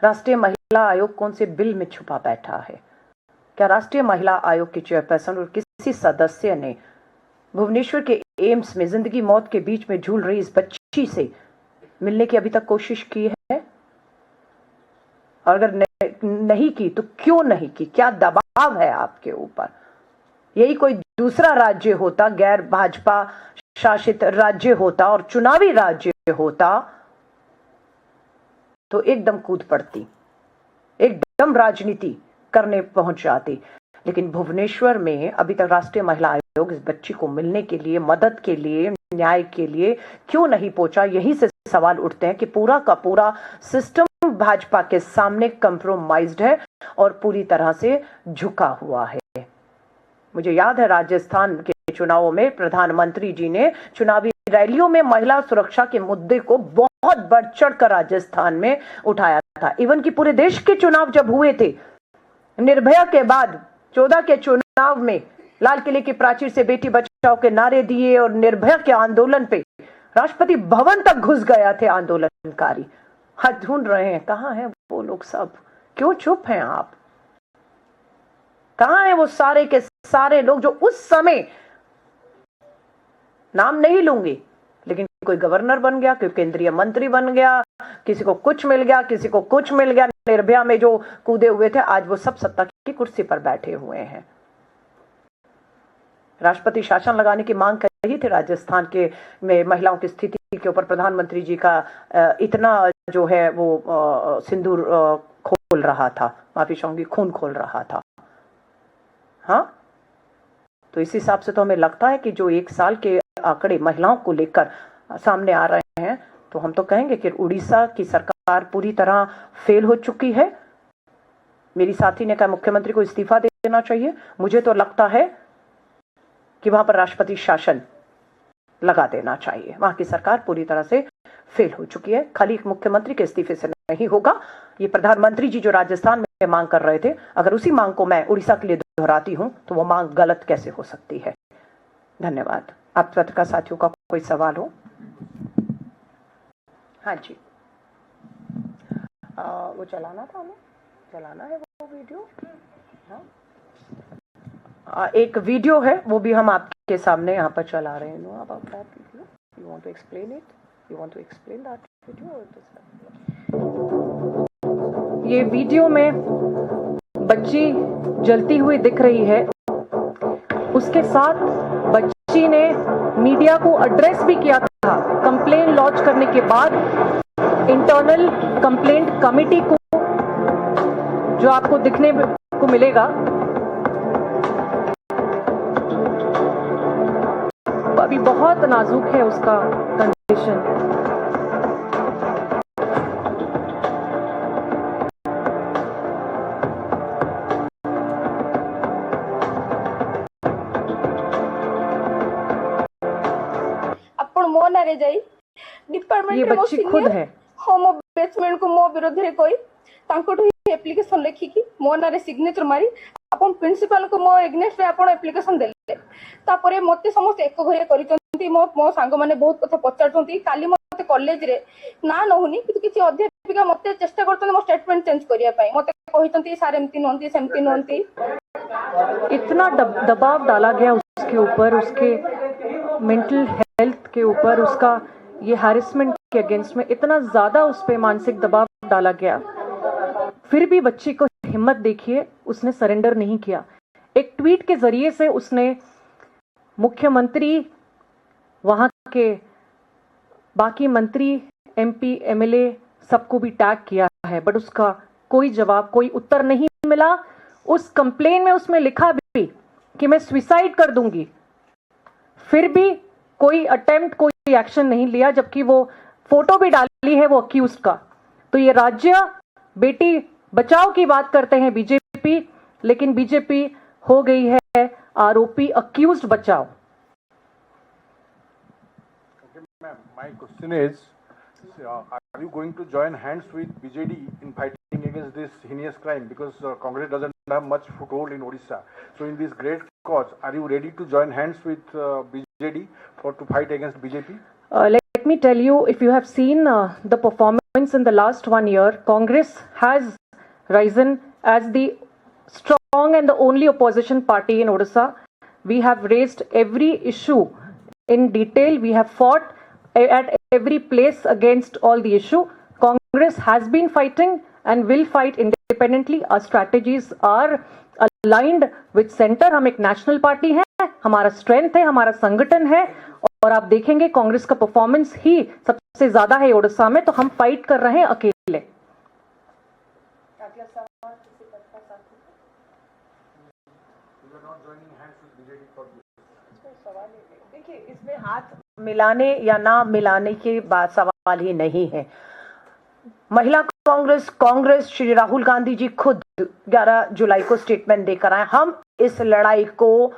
राष्ट्रीय महिला आयोग कौन से बिल में छुपा बैठा है? क्या राष्ट्रीय महिला आयोग की चेयरपर्सन और किसी सदस्य ने भुवनेश्वर के एम्स में जिंदगी मौत के बीच में झूल रही इस बच्ची से मिलने की अभी तक कोशिश की है? और अगर नहीं की तो क्यों नहीं की? क्या दबाव है आपके ऊपर? यही कोई दूसरा राज्य होता, गैर भाजपा शासित राज्य होता और चुनावी राज्य होता, तो एकदम कूद पड़ती, एकदम राजनीति करने पहुंच जाती। लेकिन भुवनेश्वर में अभी तक राष्ट्रीय महिला आयोग इस बच्ची को मिलने के लिए, मदद के लिए, न्याय के लिए क्यों नहीं पहुंचा? यही से सवाल उठते हैं कि पूरा का पूरा सिस्टम भाजपा के सामने कंप्रोमाइज्ड है और पूरी तरह से झुका हुआ है। मुझे याद है राजस्थान के चुनावों में प्रधानमंत्री जी ने चुनावी रैलियों में महिला सुरक्षा के मुद्दे को बहुत बढ़ चढ़कर राजस्थान में उठाया था। इवन कि पूरे देश के चुनाव जब हुए थे, निर्भया के बाद 14 के चुनाव में लाल किले की प्राचीर से बेटी बचाओ के नारे दिए और निर्भया के आंदोलन पे राष्ट्रपति भवन तक घुस गया थे आंदोलनकारी। हाथ ढूंढ रहे हैं, कहां हैं वो लोग सब? क्यों चुप हैं आप? कहां हैं वो सारे के सारे लोग जो उस समय, नाम नहीं लूंगी, लेकिन कोई गवर्नर बन गया, कोई केंद्रीय मंत्री बन गया, किसी को कुछ मिल गया, किसी को कुछ मिल गया, निर्भया में जो कूदे हुए थे आज वो सब सत्ता की कुर्सी पर बैठे हुए हैं। राष्ट्रपति शासन लगाने की मांग कर रही थी राजस्थान के में महिलाओं की स्थिति के ऊपर। प्रधानमंत्री जी का इतना जो है वो सिंदूर खोल रहा था, माफी चाहूंगी, खून खोल रहा था। हाँ, तो इस हिसाब से तो हमें लगता है कि जो 1 साल के आंकड़े महिलाओं को लेकर सामने आ रहे हैं, तो हम तो कहेंगे कि उड़ीसा की सरकार पूरी तरह फेल हो चुकी है। मेरी साथी ने कहा मुख्यमंत्री को इस्तीफा देना चाहिए। मुझे तो लगता है कि वहां पर राष्ट्रपति शासन लगा देना चाहिए। वहां की सरकार पूरी तरह से फेल हो चुकी है। खाली एक मुख्यमंत्री के इस्तीफे से नहीं होगा। ये प्रधानमंत्री जी जो राजस्थान में मांग कर रहे थे, अगर उसी मांग को मैं उड़ीसा के लिए दोहराती हूं तो वो मांग गलत कैसे हो सकती है। धन्यवाद। आप पत्रकार साथियों का कोई सवाल हो? हाँ जी, वो चलाना था, हमें चलाना है वो वीडियो। हाँ, एक वीडियो है वो भी हम आपके सामने यहाँ पर चला रहे हैं। Know about that video, you want to explain it, you want to explain that video. ये वीडियो में बच्ची जलती हुई दिख रही है। उसके साथ बच्ची ने मीडिया को एड्रेस भी किया था। कंप्लेन लॉन्च करने के बाद इंटरनल कंप्लेंट कमेटी को, जो आपको दिखने को मिलेगा, अभी बहुत नाजुक है उसका कंडीशन। डिपार्टमेंट ये बच्ची खुद है। मो बेचमेंट को मो विरोध रे कोई तांकोठु एप्लीकेशन लिखिकी मो नारे सिग्नेचर मारी अपन प्रिंसिपल को मो एग्नेस्ट रे अपन एप्लीकेशन देले। तापरे मते समस्त एक घरे करिसंती। मो सांग माने बहुत कथा पचारसंती। काली मते कॉलेज रे ना नहुनी किंतु किछि अध्यापिका मते चेष्टा करतन मो स्टेटमेंट चेंज करिया पई। मते कहिसंती सार एमती नंती सेमती नंती। इतना दबाव डाला गया उसके ऊपर, उसके मेंटल हेल्थ के ऊपर, उसका ये हैरेसमेंट के अगेंस्ट में इतना ज्यादा उस पर मानसिक दबाव डाला गया, फिर भी बच्ची को हिम्मत देखिए, उसने सरेंडर नहीं किया। एक ट्वीट के जरिए से उसने मुख्यमंत्री, वहां के बाकी मंत्री, एमपी, एमएलए सबको भी टैग किया है, बट उसका कोई जवाब, कोई उत्तर नहीं मिला। उस कंप्लेन में उसमें लिखा भी कि मैं सुसाइड कर दूंगी, फिर भी कोई अटेम्प्ट, कोई एक्शन नहीं लिया, जबकि वो फोटो भी डाली है वो अक्यूज्ड का। तो ये राज्य बेटी बचाओ की बात करते हैं बीजेपी, लेकिन बीजेपी हो गई है आरोपी, अक्यूज्ड बचाओ। My question is, are you going to join hands with BJD in fighting against this heinous crime? Because Congress doesn't have much foothold in Odisha. So in this great cause, are you ready to join hands with BJD to fight against BJP? Let me tell you, if you have seen the performance in the last 1 year, Congress has risen as the strong and the only opposition party in Odisha. We have raised every issue in detail. We have fought at every place against all the issue. Congress has been fighting and will fight independently. Our strategies are aligned with center. हम एक national party है, हमारा strength है, हमारा संगठन है, और आप देखेंगे कांग्रेस का परफॉर्मेंस ही सबसे ज्यादा है ओडिशा में, तो हम फाइट कर रहे हैं अकेले। देखिए, इसमें हाथ मिलाने या ना मिलाने की बात सवाल ही नहीं है। महिला कांग्रेस श्री राहुल गांधी जी खुद 11 जुलाई को स्टेटमेंट देकर आए, हम इस लड़ाई को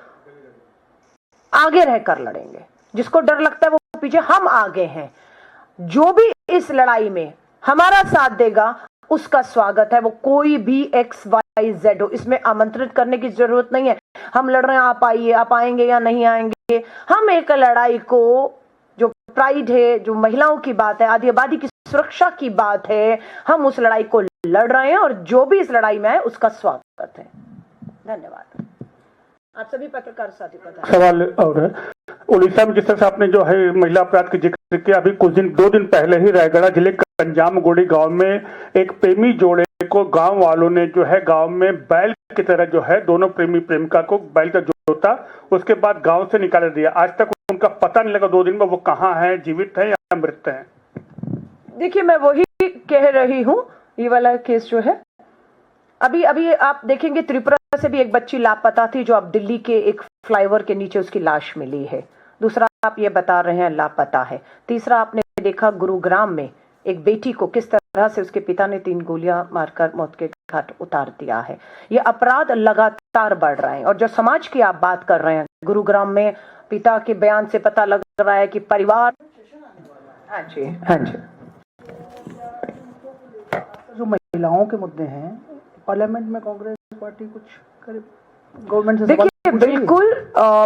आगे रहकर लड़ेंगे। जिसको डर लगता है वो पीछे, हम आगे हैं। जो भी इस लड़ाई में हमारा साथ देगा उसका स्वागत है, वो कोई भी XYZ हो। इसमें आमंत्रित करने की जरूरत नहीं है। हम लड़ रहे हैं, आप आइए, आप आएंगे या नहीं आएंगे। हम एक लड़ाई को, जो प्राइड है, जो महिलाओं की बात है, आदि आबादी की सुरक्षा की बात है, हम उस लड़ाई को लड़ रहे हैं, और जो भी इस लड़ाई में है उसका स्वागत है। धन्यवाद। आप सभी पत्रकार साथी बताएं। सवाल और है, उड़ीसा में जिस तरह से आपने जो है महिला अपराध का जिक्र किया, अभी कुछ दिन 2 दिन पहले ही रायगढ़ जिले के कंजामगोड़ी गांव में एक प्रेमी जोड़े को गांव वालों ने जो है गांव में बैल की तरह जो है दोनों प्रेमी प्रेमिका को बैल का जोता, उसके बाद गांव से निकाल दिया। आज तक उनका पता नहीं लगा 2 दिन में वो कहाँ है, जीवित है या मृत है। देखिए, मैं वही कह रही हूँ, ये वाला केस जो है, अभी आप देखेंगे त्रिपुरा से भी एक बच्ची लापता थी, जो अब दिल्ली के एक फ्लाईओवर के नीचे उसकी लाश मिली है। दूसरा आप ये बता रहे हैं लापता है। तीसरा आपने देखा गुरुग्राम में एक बेटी को किस तरह से उसके पिता ने 3 गोलियां मारकर मौत के घाट उतार दिया है। ये अपराध लगातार बढ़ रहे हैं और जो समाज की आप बात कर रहे हैं, गुरुग्राम में पिता के बयान से पता लग रहा है कि परिवार। हाँ जी, हाँ जी। जो महिलाओं के मुद्दे हैं, पार्लियामेंट में कांग्रेस पार्टी कुछ करे, गवर्नमेंट से देखिए बिल्कुल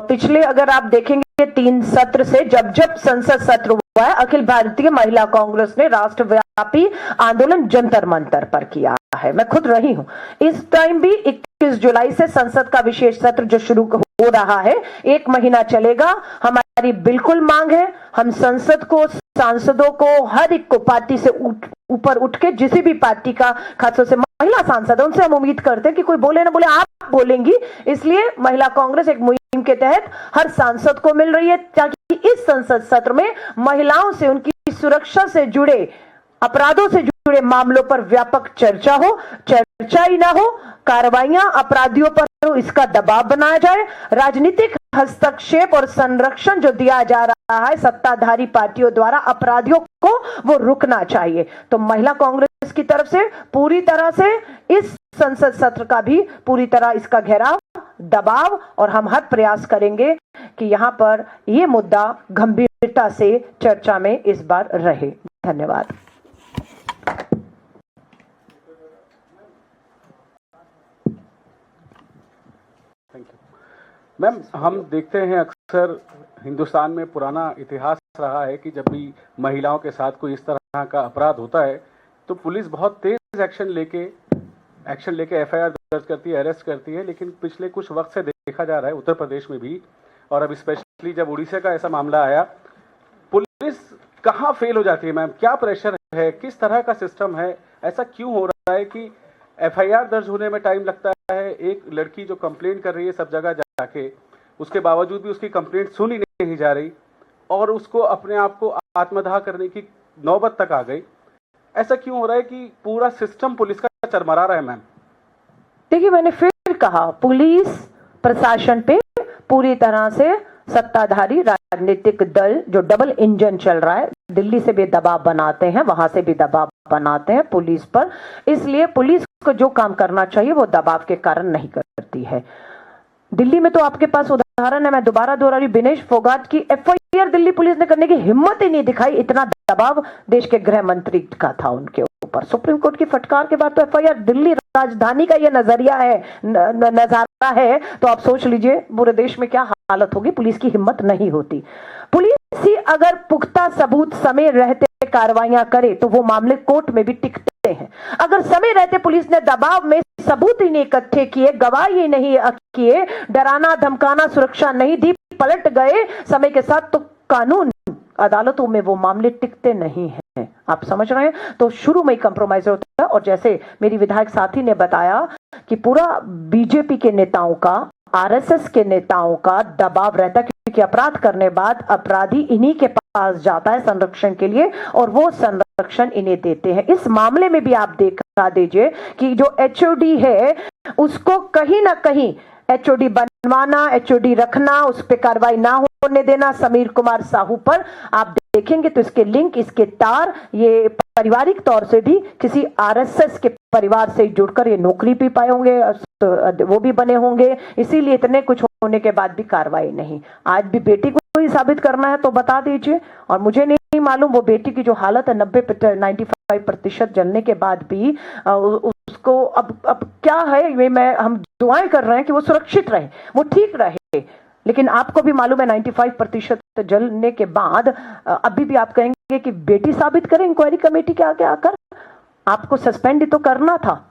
पिछले अगर आप देखेंगे 3 सत्र से जब संसद सत्र हुआ है, अखिल भारतीय महिला कांग्रेस ने राष्ट्रव्यापी आंदोलन जंतर मंतर पर किया है। मैं खुद रही हूं। इस टाइम भी 21 जुलाई से संसद का विशेष सत्र जो शुरू हो रहा है 1 महीना चलेगा। हमारी बिल्कुल मांग है, हम संसद को, सांसदों को, हर एक को पार्टी से ऊपर उठ के किसी भी पार्टी का, खासतौर से महिला सांसद, उनसे हम उम्मीद करते हैं कि कोई बोले ना बोले आप बोलेंगी। इसलिए महिला कांग्रेस एक मुहिम के तहत हर सांसद को मिल रही है ताकि इस संसद सत्र में महिलाओं से, उनकी सुरक्षा से जुड़े, अपराधों से जुड़े मामलों पर व्यापक चर्चा हो, चर्चा ही ना हो, कार्रवाइयां अपराधियों पर हो, इसका दबाव बनाया जाए। राजनीतिक हस्तक्षेप और संरक्षण जो दिया जा रहा है सत्ताधारी पार्टियों द्वारा अपराधियों को, वो रुकना चाहिए। तो महिला कांग्रेस की तरफ से पूरी तरह से इस संसद सत्र का भी पूरी तरह इसका घेराव, दबाव और हम हर प्रयास करेंगे कि यहां पर ये मुद्दा गंभीरता से चर्चा में इस बार रहे। धन्यवाद। मैम, हम देखते हैं अक्सर हिंदुस्तान में पुराना इतिहास रहा है कि जब भी महिलाओं के साथ कोई इस तरह का अपराध होता है तो पुलिस बहुत तेज एक्शन लेके एफआईआर दर्ज करती है, अरेस्ट करती है। लेकिन पिछले कुछ वक्त से देखा जा रहा है उत्तर प्रदेश में भी, और अब स्पेशली जब उड़ीसा का ऐसा मामला आया, पुलिस कहाँ फेल हो जाती है मैम? क्या प्रेशर है, किस तरह का सिस्टम है, ऐसा क्यों हो रहा है कि एफआईआर दर्ज होने में टाइम लगता है? एक लड़की जो कंप्लेन कर रही है सब जगह जाके, उसके बावजूद भी उसकी कंप्लेंट सुनी नहीं जा रही और उसको अपने आप को आत्मदाह करने की नौबत तक आ गई। ऐसा क्यों हो रहा है कि पूरा सिस्टम पुलिस का चरमरा रहा है मैम? देखिए, मैंने फिर कहा, पुलिस प्रशासन पे पूरी तरह से सत्ताधारी राजनीतिक दल जो डबल इंजन चल रहा है, दिल्ली से भी दबाव बनाते हैं, वहां से भी दबाव बनाते हैं पुलिस पर। इसलिए पुलिस को जो काम करना चाहिए वो दबाव के कारण नहीं करती है। दिल्ली में तो आपके पास उदाहरण है, मैं दोबारा दोहरा रही, विनेश फोगाट की एफआईआर दिल्ली पुलिस ने करने की हिम्मत ही नहीं दिखाई। इतना दबाव देश के गृह मंत्री का था उनके ऊपर। सुप्रीम कोर्ट की फटकार के बाद तो एफआईआर, दिल्ली राजधानी का ये नजरिया है, नजारा है, तो आप सोच लीजिए पूरे देश में क्या हालत होगी। पुलिस की हिम्मत नहीं होती। पुलिस ही अगर पुख्ता सबूत समय रहते कार्रवाइयां करे तो वो मामले कोर्ट में भी टिकते हैं। अगर समय रहते पुलिस ने दबाव में सबूत ही नहीं इकट्ठे किए, गवाह ही नहीं किए, डराना धमकाना सुरक्षा नहीं दी, पलट गए समय के साथ, तो कानून अदालतों में वो मामले टिकते नहीं हैं। आप समझ रहे हैं? तो शुरू में ही कंप्रोमाइज होता है। और जैसे मेरी विधायक साथी ने बताया कि पूरा बीजेपी के नेताओं का, आरएसएस के नेताओं का दबाव रहता है, क्योंकि अपराध करने बाद अपराधी इन्हीं के पास जाता है संरक्षण के लिए और वो संरक्षण इन्हें देते हैं। इस मामले में भी आप देखा दीजिए कि जो एचओडी है उसको कहीं ना कहीं एचओडी बनवाना, एचओडी रखना, उस पर कार्रवाई ना होने देना, समीर कुमार साहू पर आप देखेंगे तो इसके लिंक, इसके तार, ये पारिवारिक तौर से भी किसी आरएसएस के परिवार से जुड़कर ये नौकरी भी पाए होंगे, तो वो भी बने होंगे। इसीलिए इतने कुछ होने के बाद भी कार्रवाई नहीं। आज भी बेटी को ही साबित करना है तो बता दीजिए। और मुझे नहीं मालूम वो बेटी की जो हालत है 95% जलने के बाद भी उसको अब क्या है, हम दुआएं कर रहे हैं कि वो सुरक्षित रहे, वो ठीक रहे। लेकिन आपको भी मालूम है 95% जलने के बाद अभी भी आप कहेंगे कि बेटी साबित करें इंक्वायरी कमेटी के आगे आकर? आपको सस्पेंड ही तो करना था,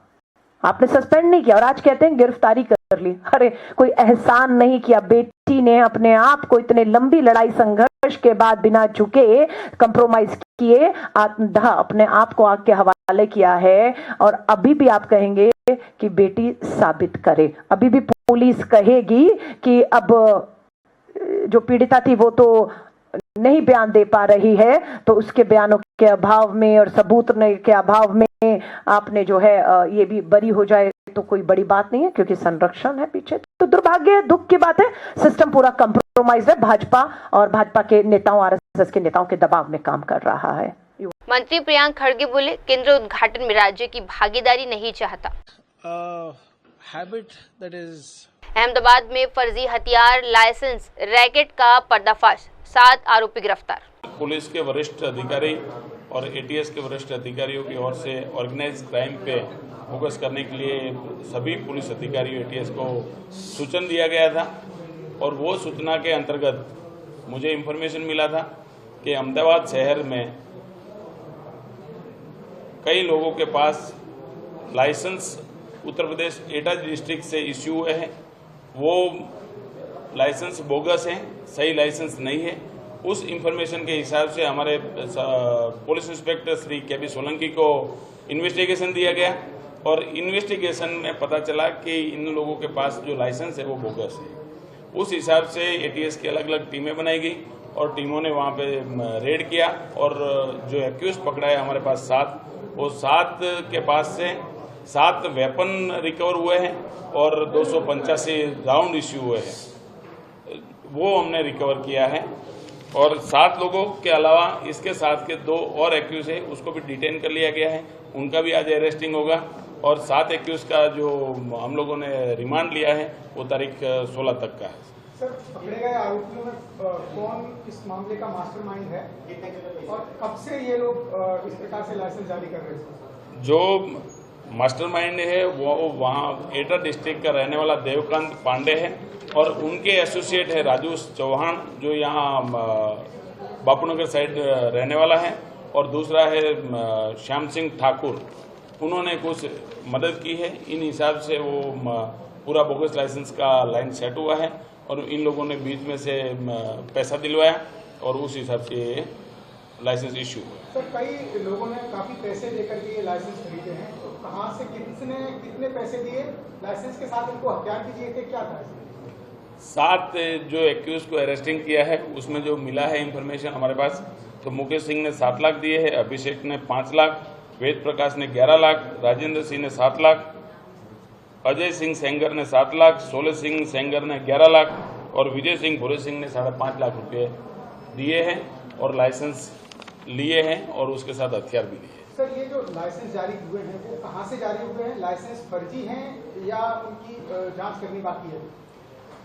आपने सस्पेंड नहीं किया और आज कहते हैं गिरफ्तारी कर ली। अरे कोई एहसान नहीं किया। बेटी ने अपने आप को इतने लंबी लड़ाई संघर्ष के बाद बिना झुके, कंप्रोमाइज किए, आत्मदाह अपने आप को आग के हवाले किया है। और अभी भी आप कहेंगे कि बेटी साबित करे। अभी भी पुलिस कहेगी कि अब जो पीड़िता थी वो तो नहीं बयान दे पा रही है, तो उसके बयानों के अभाव में और सबूत के अभाव में आपने जो है ये भी बरी हो जाए तो कोई बड़ी बात नहीं है, क्योंकि संरक्षण है पीछे। तो दुर्भाग्य है, दुख की बात है, सिस्टम पूरा कंप्रोमाइज है, भाजपा और भाजपा के नेताओं, आरएसएस के नेताओं के दबाव में काम कर रहा है। मंत्री प्रियांक खड़गे बोले, केंद्र उद्घाटन में राज्य की भागीदारी नहीं चाहता। अहमदाबाद में फर्जी हथियार लाइसेंस रैकेट का पर्दाफाश, 7 आरोपी गिरफ्तार। पुलिस के वरिष्ठ अधिकारी और एटीएस के वरिष्ठ अधिकारियों की ओर से ऑर्गेनाइज क्राइम पे फोकस करने के लिए सभी पुलिस अधिकारियों एटीएस को सूचना दिया गया था, और वो सूचना के अंतर्गत मुझे इन्फॉर्मेशन मिला था कि अहमदाबाद शहर में कई लोगों के पास लाइसेंस उत्तर प्रदेश एटा डिस्ट्रिक्ट से इश्यू हुए हैं, वो लाइसेंस बोगस हैं, सही लाइसेंस नहीं है। उस इंफॉर्मेशन के हिसाब से हमारे पुलिस इंस्पेक्टर श्री के बी सोलंकी को इन्वेस्टिगेशन दिया गया, और इन्वेस्टिगेशन में पता चला कि इन लोगों के पास जो लाइसेंस है वो बोगस है। उस हिसाब से एटीएस की अलग अलग टीमें बनाई गई, और टीमों ने वहाँ पे रेड किया, और जो एक्यूज पकड़ा है हमारे पास 7, वो 7 के पास से 7 वेपन रिकवर हुए हैं और 285 राउंड इश्यू हुए हैं, वो हमने रिकवर किया है। और 7 लोगों के अलावा इसके साथ के 2 और एक्यूज है, उसको भी डिटेन कर लिया गया है, उनका भी आज अरेस्टिंग होगा। और 7 एक्यूज का जो हम लोगों ने रिमांड लिया है वो तारीख 16 तक का है। सर, पकड़े गए आरोपियों में कौन इस मामले का मास्टरमाइंड है और कब से ये लोग इस प्रकार से लाइसेंस जारी कर रहे हैं? जो मास्टरमाइंड है वो वहाँ एटा डिस्ट्रिक्ट का रहने वाला देवकांत पांडे है, और उनके एसोसिएट है राजू चौहान, जो यहाँ बापूनगर साइड रहने वाला है, और दूसरा है श्याम सिंह ठाकुर। उन्होंने कुछ मदद की है, इन हिसाब से वो पूरा बोगस लाइसेंस का लाइन सेट हुआ है, और इन लोगों ने बीच में से पैसा दिलवाया, और उस हिसाब से लाइसेंस इश्यू हुआ। सर, कई लोगों ने काफी पैसे लेकर के ये लाइसेंस खरीदे हैं, तो कहाँ से कितने पैसे दिए, लाइसेंस के साथ उनको हथियार भी दिए थे, क्या था? 7 जो एक्यूज को अरेस्टिंग किया है उसमें जो मिला है इंफॉर्मेशन हमारे पास, तो मुकेश सिंह ने 7 लाख दिए हैं, अभिषेक ने 5 लाख, वेद प्रकाश ने 11 लाख, राजेंद्र सिंह ने 7 लाख, अजय सिंह सेंगर ने 7 लाख, सोले सिंह सेंगर ने 11 लाख, और विजय सिंह भूरे सिंह ने 5.5 लाख रुपये दिए हैं, और लाइसेंस लिए हैं, और उसके साथ हथियार भी दिए। सर, ये जो लाइसेंस जारी हुए हैं वो कहाँ से जारी हुए हैं? लाइसेंस फर्जी हैं या उनकी जांच करनी बाकी है?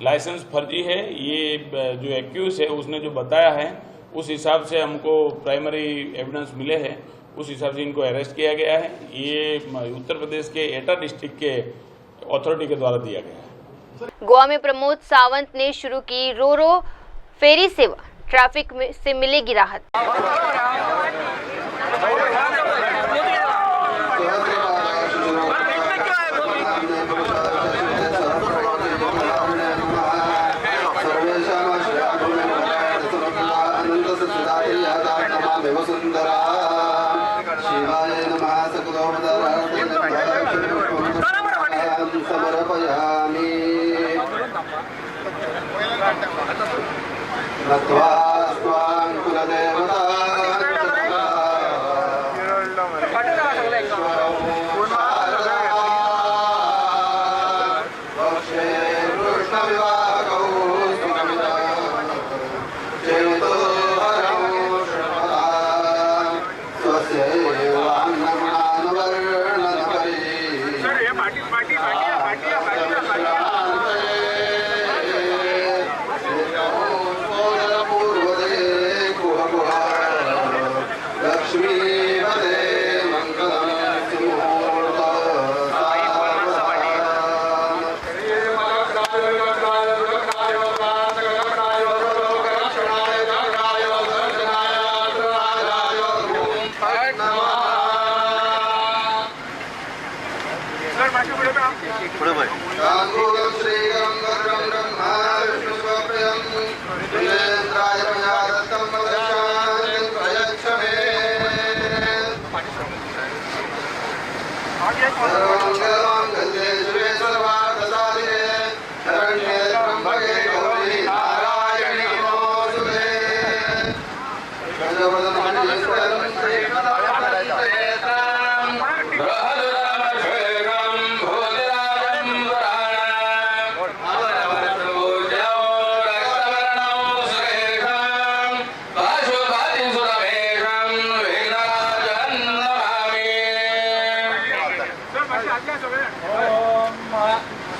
लाइसेंस फर्जी है, ये जो एक्यूज है उसने जो बताया है उस हिसाब से हमको प्राइमरी एविडेंस मिले हैं, उस हिसाब से इनको अरेस्ट किया गया है। ये उत्तर प्रदेश के एटा डिस्ट्रिक्ट के अथॉरिटी के द्वारा दिया गया है। गोवा में प्रमोद सावंत ने शुरू की रो फेरी सेवा, ट्रैफिक से मिलेगी राहत। भोजरा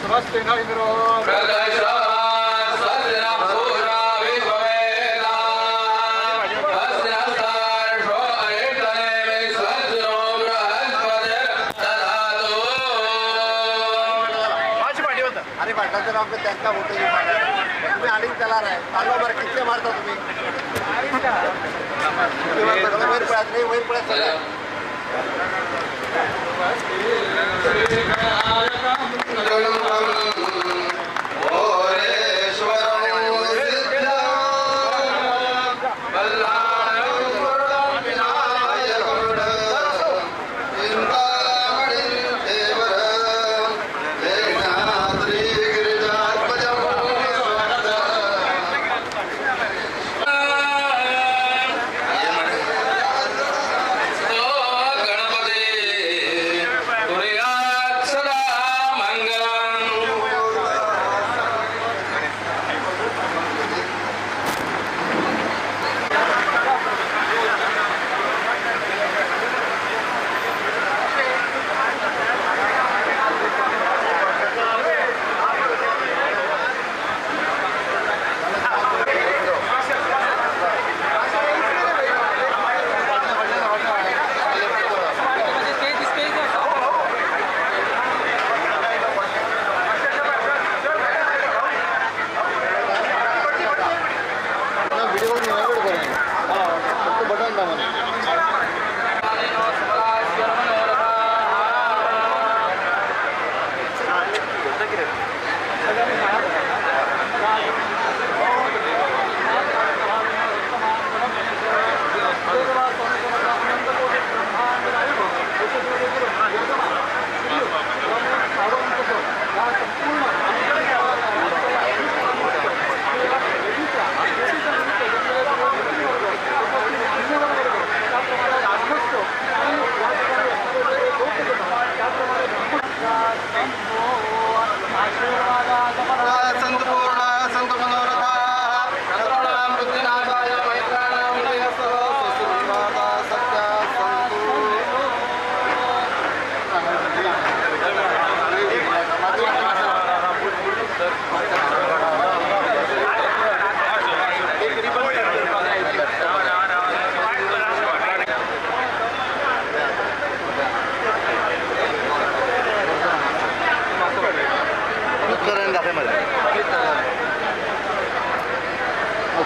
स्वस्ति न इंद्रो अरे भटनाचं नाव त्यांचा होतं तुम्ही आणि त्याला चालवा बरं किती मारता तुम्ही वैर पळत नाही वैर पळत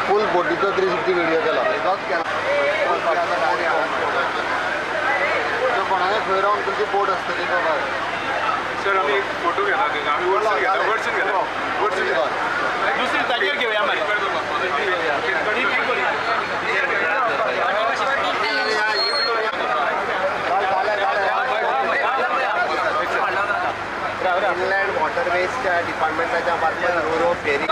फुल बॉडीचा 360 व्हिडिओ केला कोणाला खंय रावन तुमची बोट असतली बाबा सर आम्ही एक फोटो घेणार आम्ही वर्सन घेणार दुसरी जागेवर घेऊया इनलँड वॉटरवेजच्या डिपार्टमेंटाच्या मार्फत रो फेरी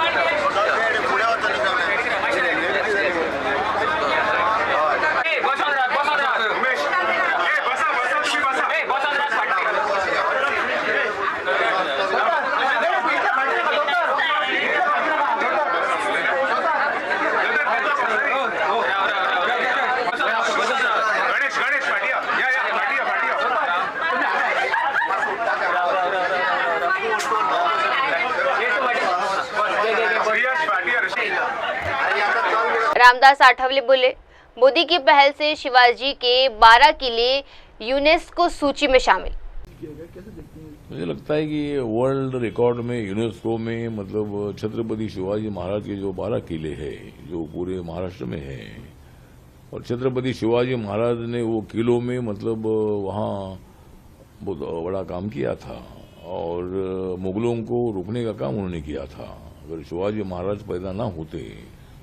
रामदास आठवले बोले, मोदी की पहल से शिवाजी के 12 किले यूनेस्को सूची में शामिल। मुझे लगता है कि वर्ल्ड रिकॉर्ड में यूनेस्को में मतलब छत्रपति शिवाजी महाराज के जो 12 किले हैं जो पूरे महाराष्ट्र में हैं और छत्रपति शिवाजी महाराज ने वो किलों में मतलब वहाँ बहुत बड़ा काम किया था और मुगलों को रोकने का काम उन्होंने किया था। अगर शिवाजी महाराज पैदा ना होते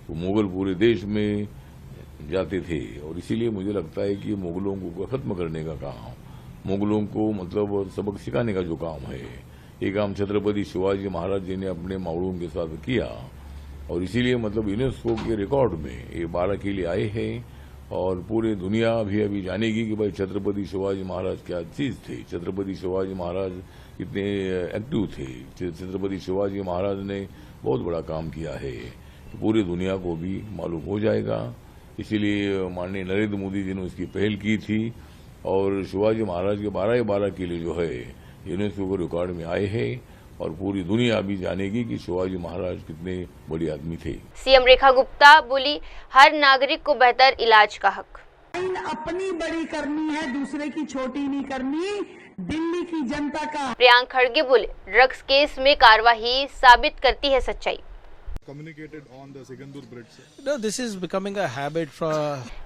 तो मुगल पूरे देश में जाते थे और इसीलिए मुझे लगता है कि मुगलों को खत्म करने का काम, मुगलों को मतलब सबक सिखाने का जो काम है ये काम छत्रपति शिवाजी महाराज जी ने अपने मावड़ों के साथ किया और इसीलिए मतलब यूनेस्को के रिकॉर्ड में ये 12 किले आए हैं और पूरी दुनिया भी अभी जानेगी कि भाई छत्रपति शिवाजी महाराज क्या चीज थे, छत्रपति शिवाजी महाराज कितने एक्टिव थे, छत्रपति शिवाजी महाराज ने बहुत बड़ा काम किया है, पूरी दुनिया को भी मालूम हो जाएगा। इसीलिए माननीय नरेंद्र मोदी जी ने इसकी पहल की थी और शिवाजी महाराज के 12 किले जो है यूनेस्को के रिकॉर्ड में आए हैं और पूरी दुनिया भी जानेगी कि शिवाजी महाराज कितने बड़े आदमी थे। सीएम रेखा गुप्ता बोली, हर नागरिक को बेहतर इलाज का हक। अपनी बड़ी करनी है, दूसरे की छोटी नहीं करनी, दिल्ली की जनता का। प्रियांक खड़गे बोले, ड्रग्स केस में कार्यवाही साबित करती है सच्चाई। Communicated on the Sigandur bridge. No, this is becoming a habit for.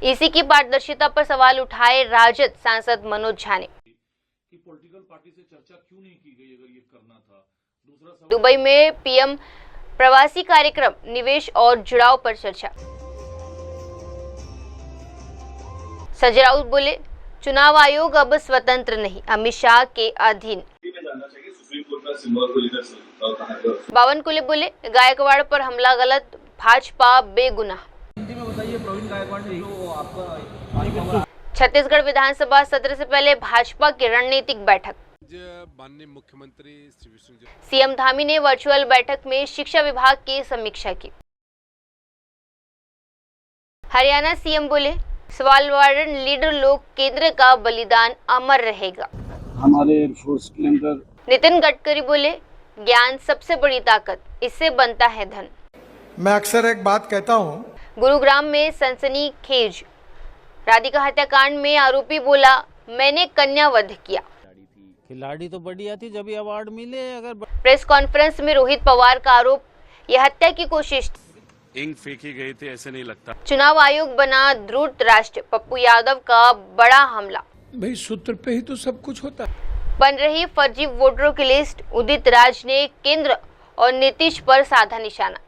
EC की पारदर्शिता पर सवाल उठाए राजद सांसद मनोज झा ने। पॉलिटिकल पार्टी से चर्चा क्यों नहीं की गई अगर ये करना था। दूसरा दुबई में पीएम प्रवासी कार्यक्रम, निवेश और जुड़ाव पर चर्चा। संजय राउत बोले, चुनाव आयोग अब स्वतंत्र नहीं, अमित शाह के अधीन। बावन कुले बोले, गायकवाड़ पर हमला गलत, भाजपा बेगुनाह। छत्तीसगढ़ विधानसभा सत्र से पहले भाजपा की रणनीतिक बैठक। माननीय मुख्यमंत्री श्री विष्णु सीएम धामी ने वर्चुअल बैठक में शिक्षा विभाग की समीक्षा की। हरियाणा सीएम बोले, सवालवारन लीडर लोक केंद्र का बलिदान अमर रहेगा। हमारे एयरफोर्स के अंदर। नितिन गडकरी बोले, ज्ञान सबसे बड़ी ताकत, इससे बनता है धन। मैं अक्सर एक बात कहता हूँ। गुरुग्राम में सनसनीखेज राधिका हत्याकांड में आरोपी बोला, मैंने कन्या वध किया। खिलाड़ी तो बढ़िया थी, जब अवार्ड मिले। अगर प्रेस कॉन्फ्रेंस में रोहित पवार का आरोप, यह हत्या की कोशिश थी। इंक फेंकी गई थी, ऐसे नहीं लगता। चुनाव आयोग बना धृत राष्ट्र, पप्पू यादव का बड़ा हमला। भाई सूत्र पे ही तो सब कुछ होता है। बन रही फर्जी वोटरों की लिस्ट, उदित राज ने केंद्र और नीतीश पर साधा निशाना।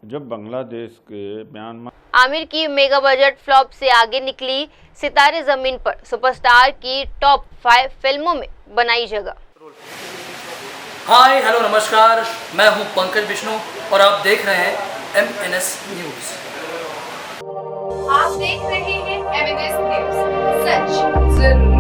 जब बांग्लादेश के म्यांमार। आमिर की मेगा बजट फ्लॉप से आगे निकली सितारे जमीन पर, सुपरस्टार की टॉप 5 फिल्मों में बनाई जगह। हाय हेलो नमस्कार, मैं हूं पंकज विष्णु और आप देख रहे हैं MNS न्यूज। आप देख रहे हैं MNS न्यूज, सच जरूर।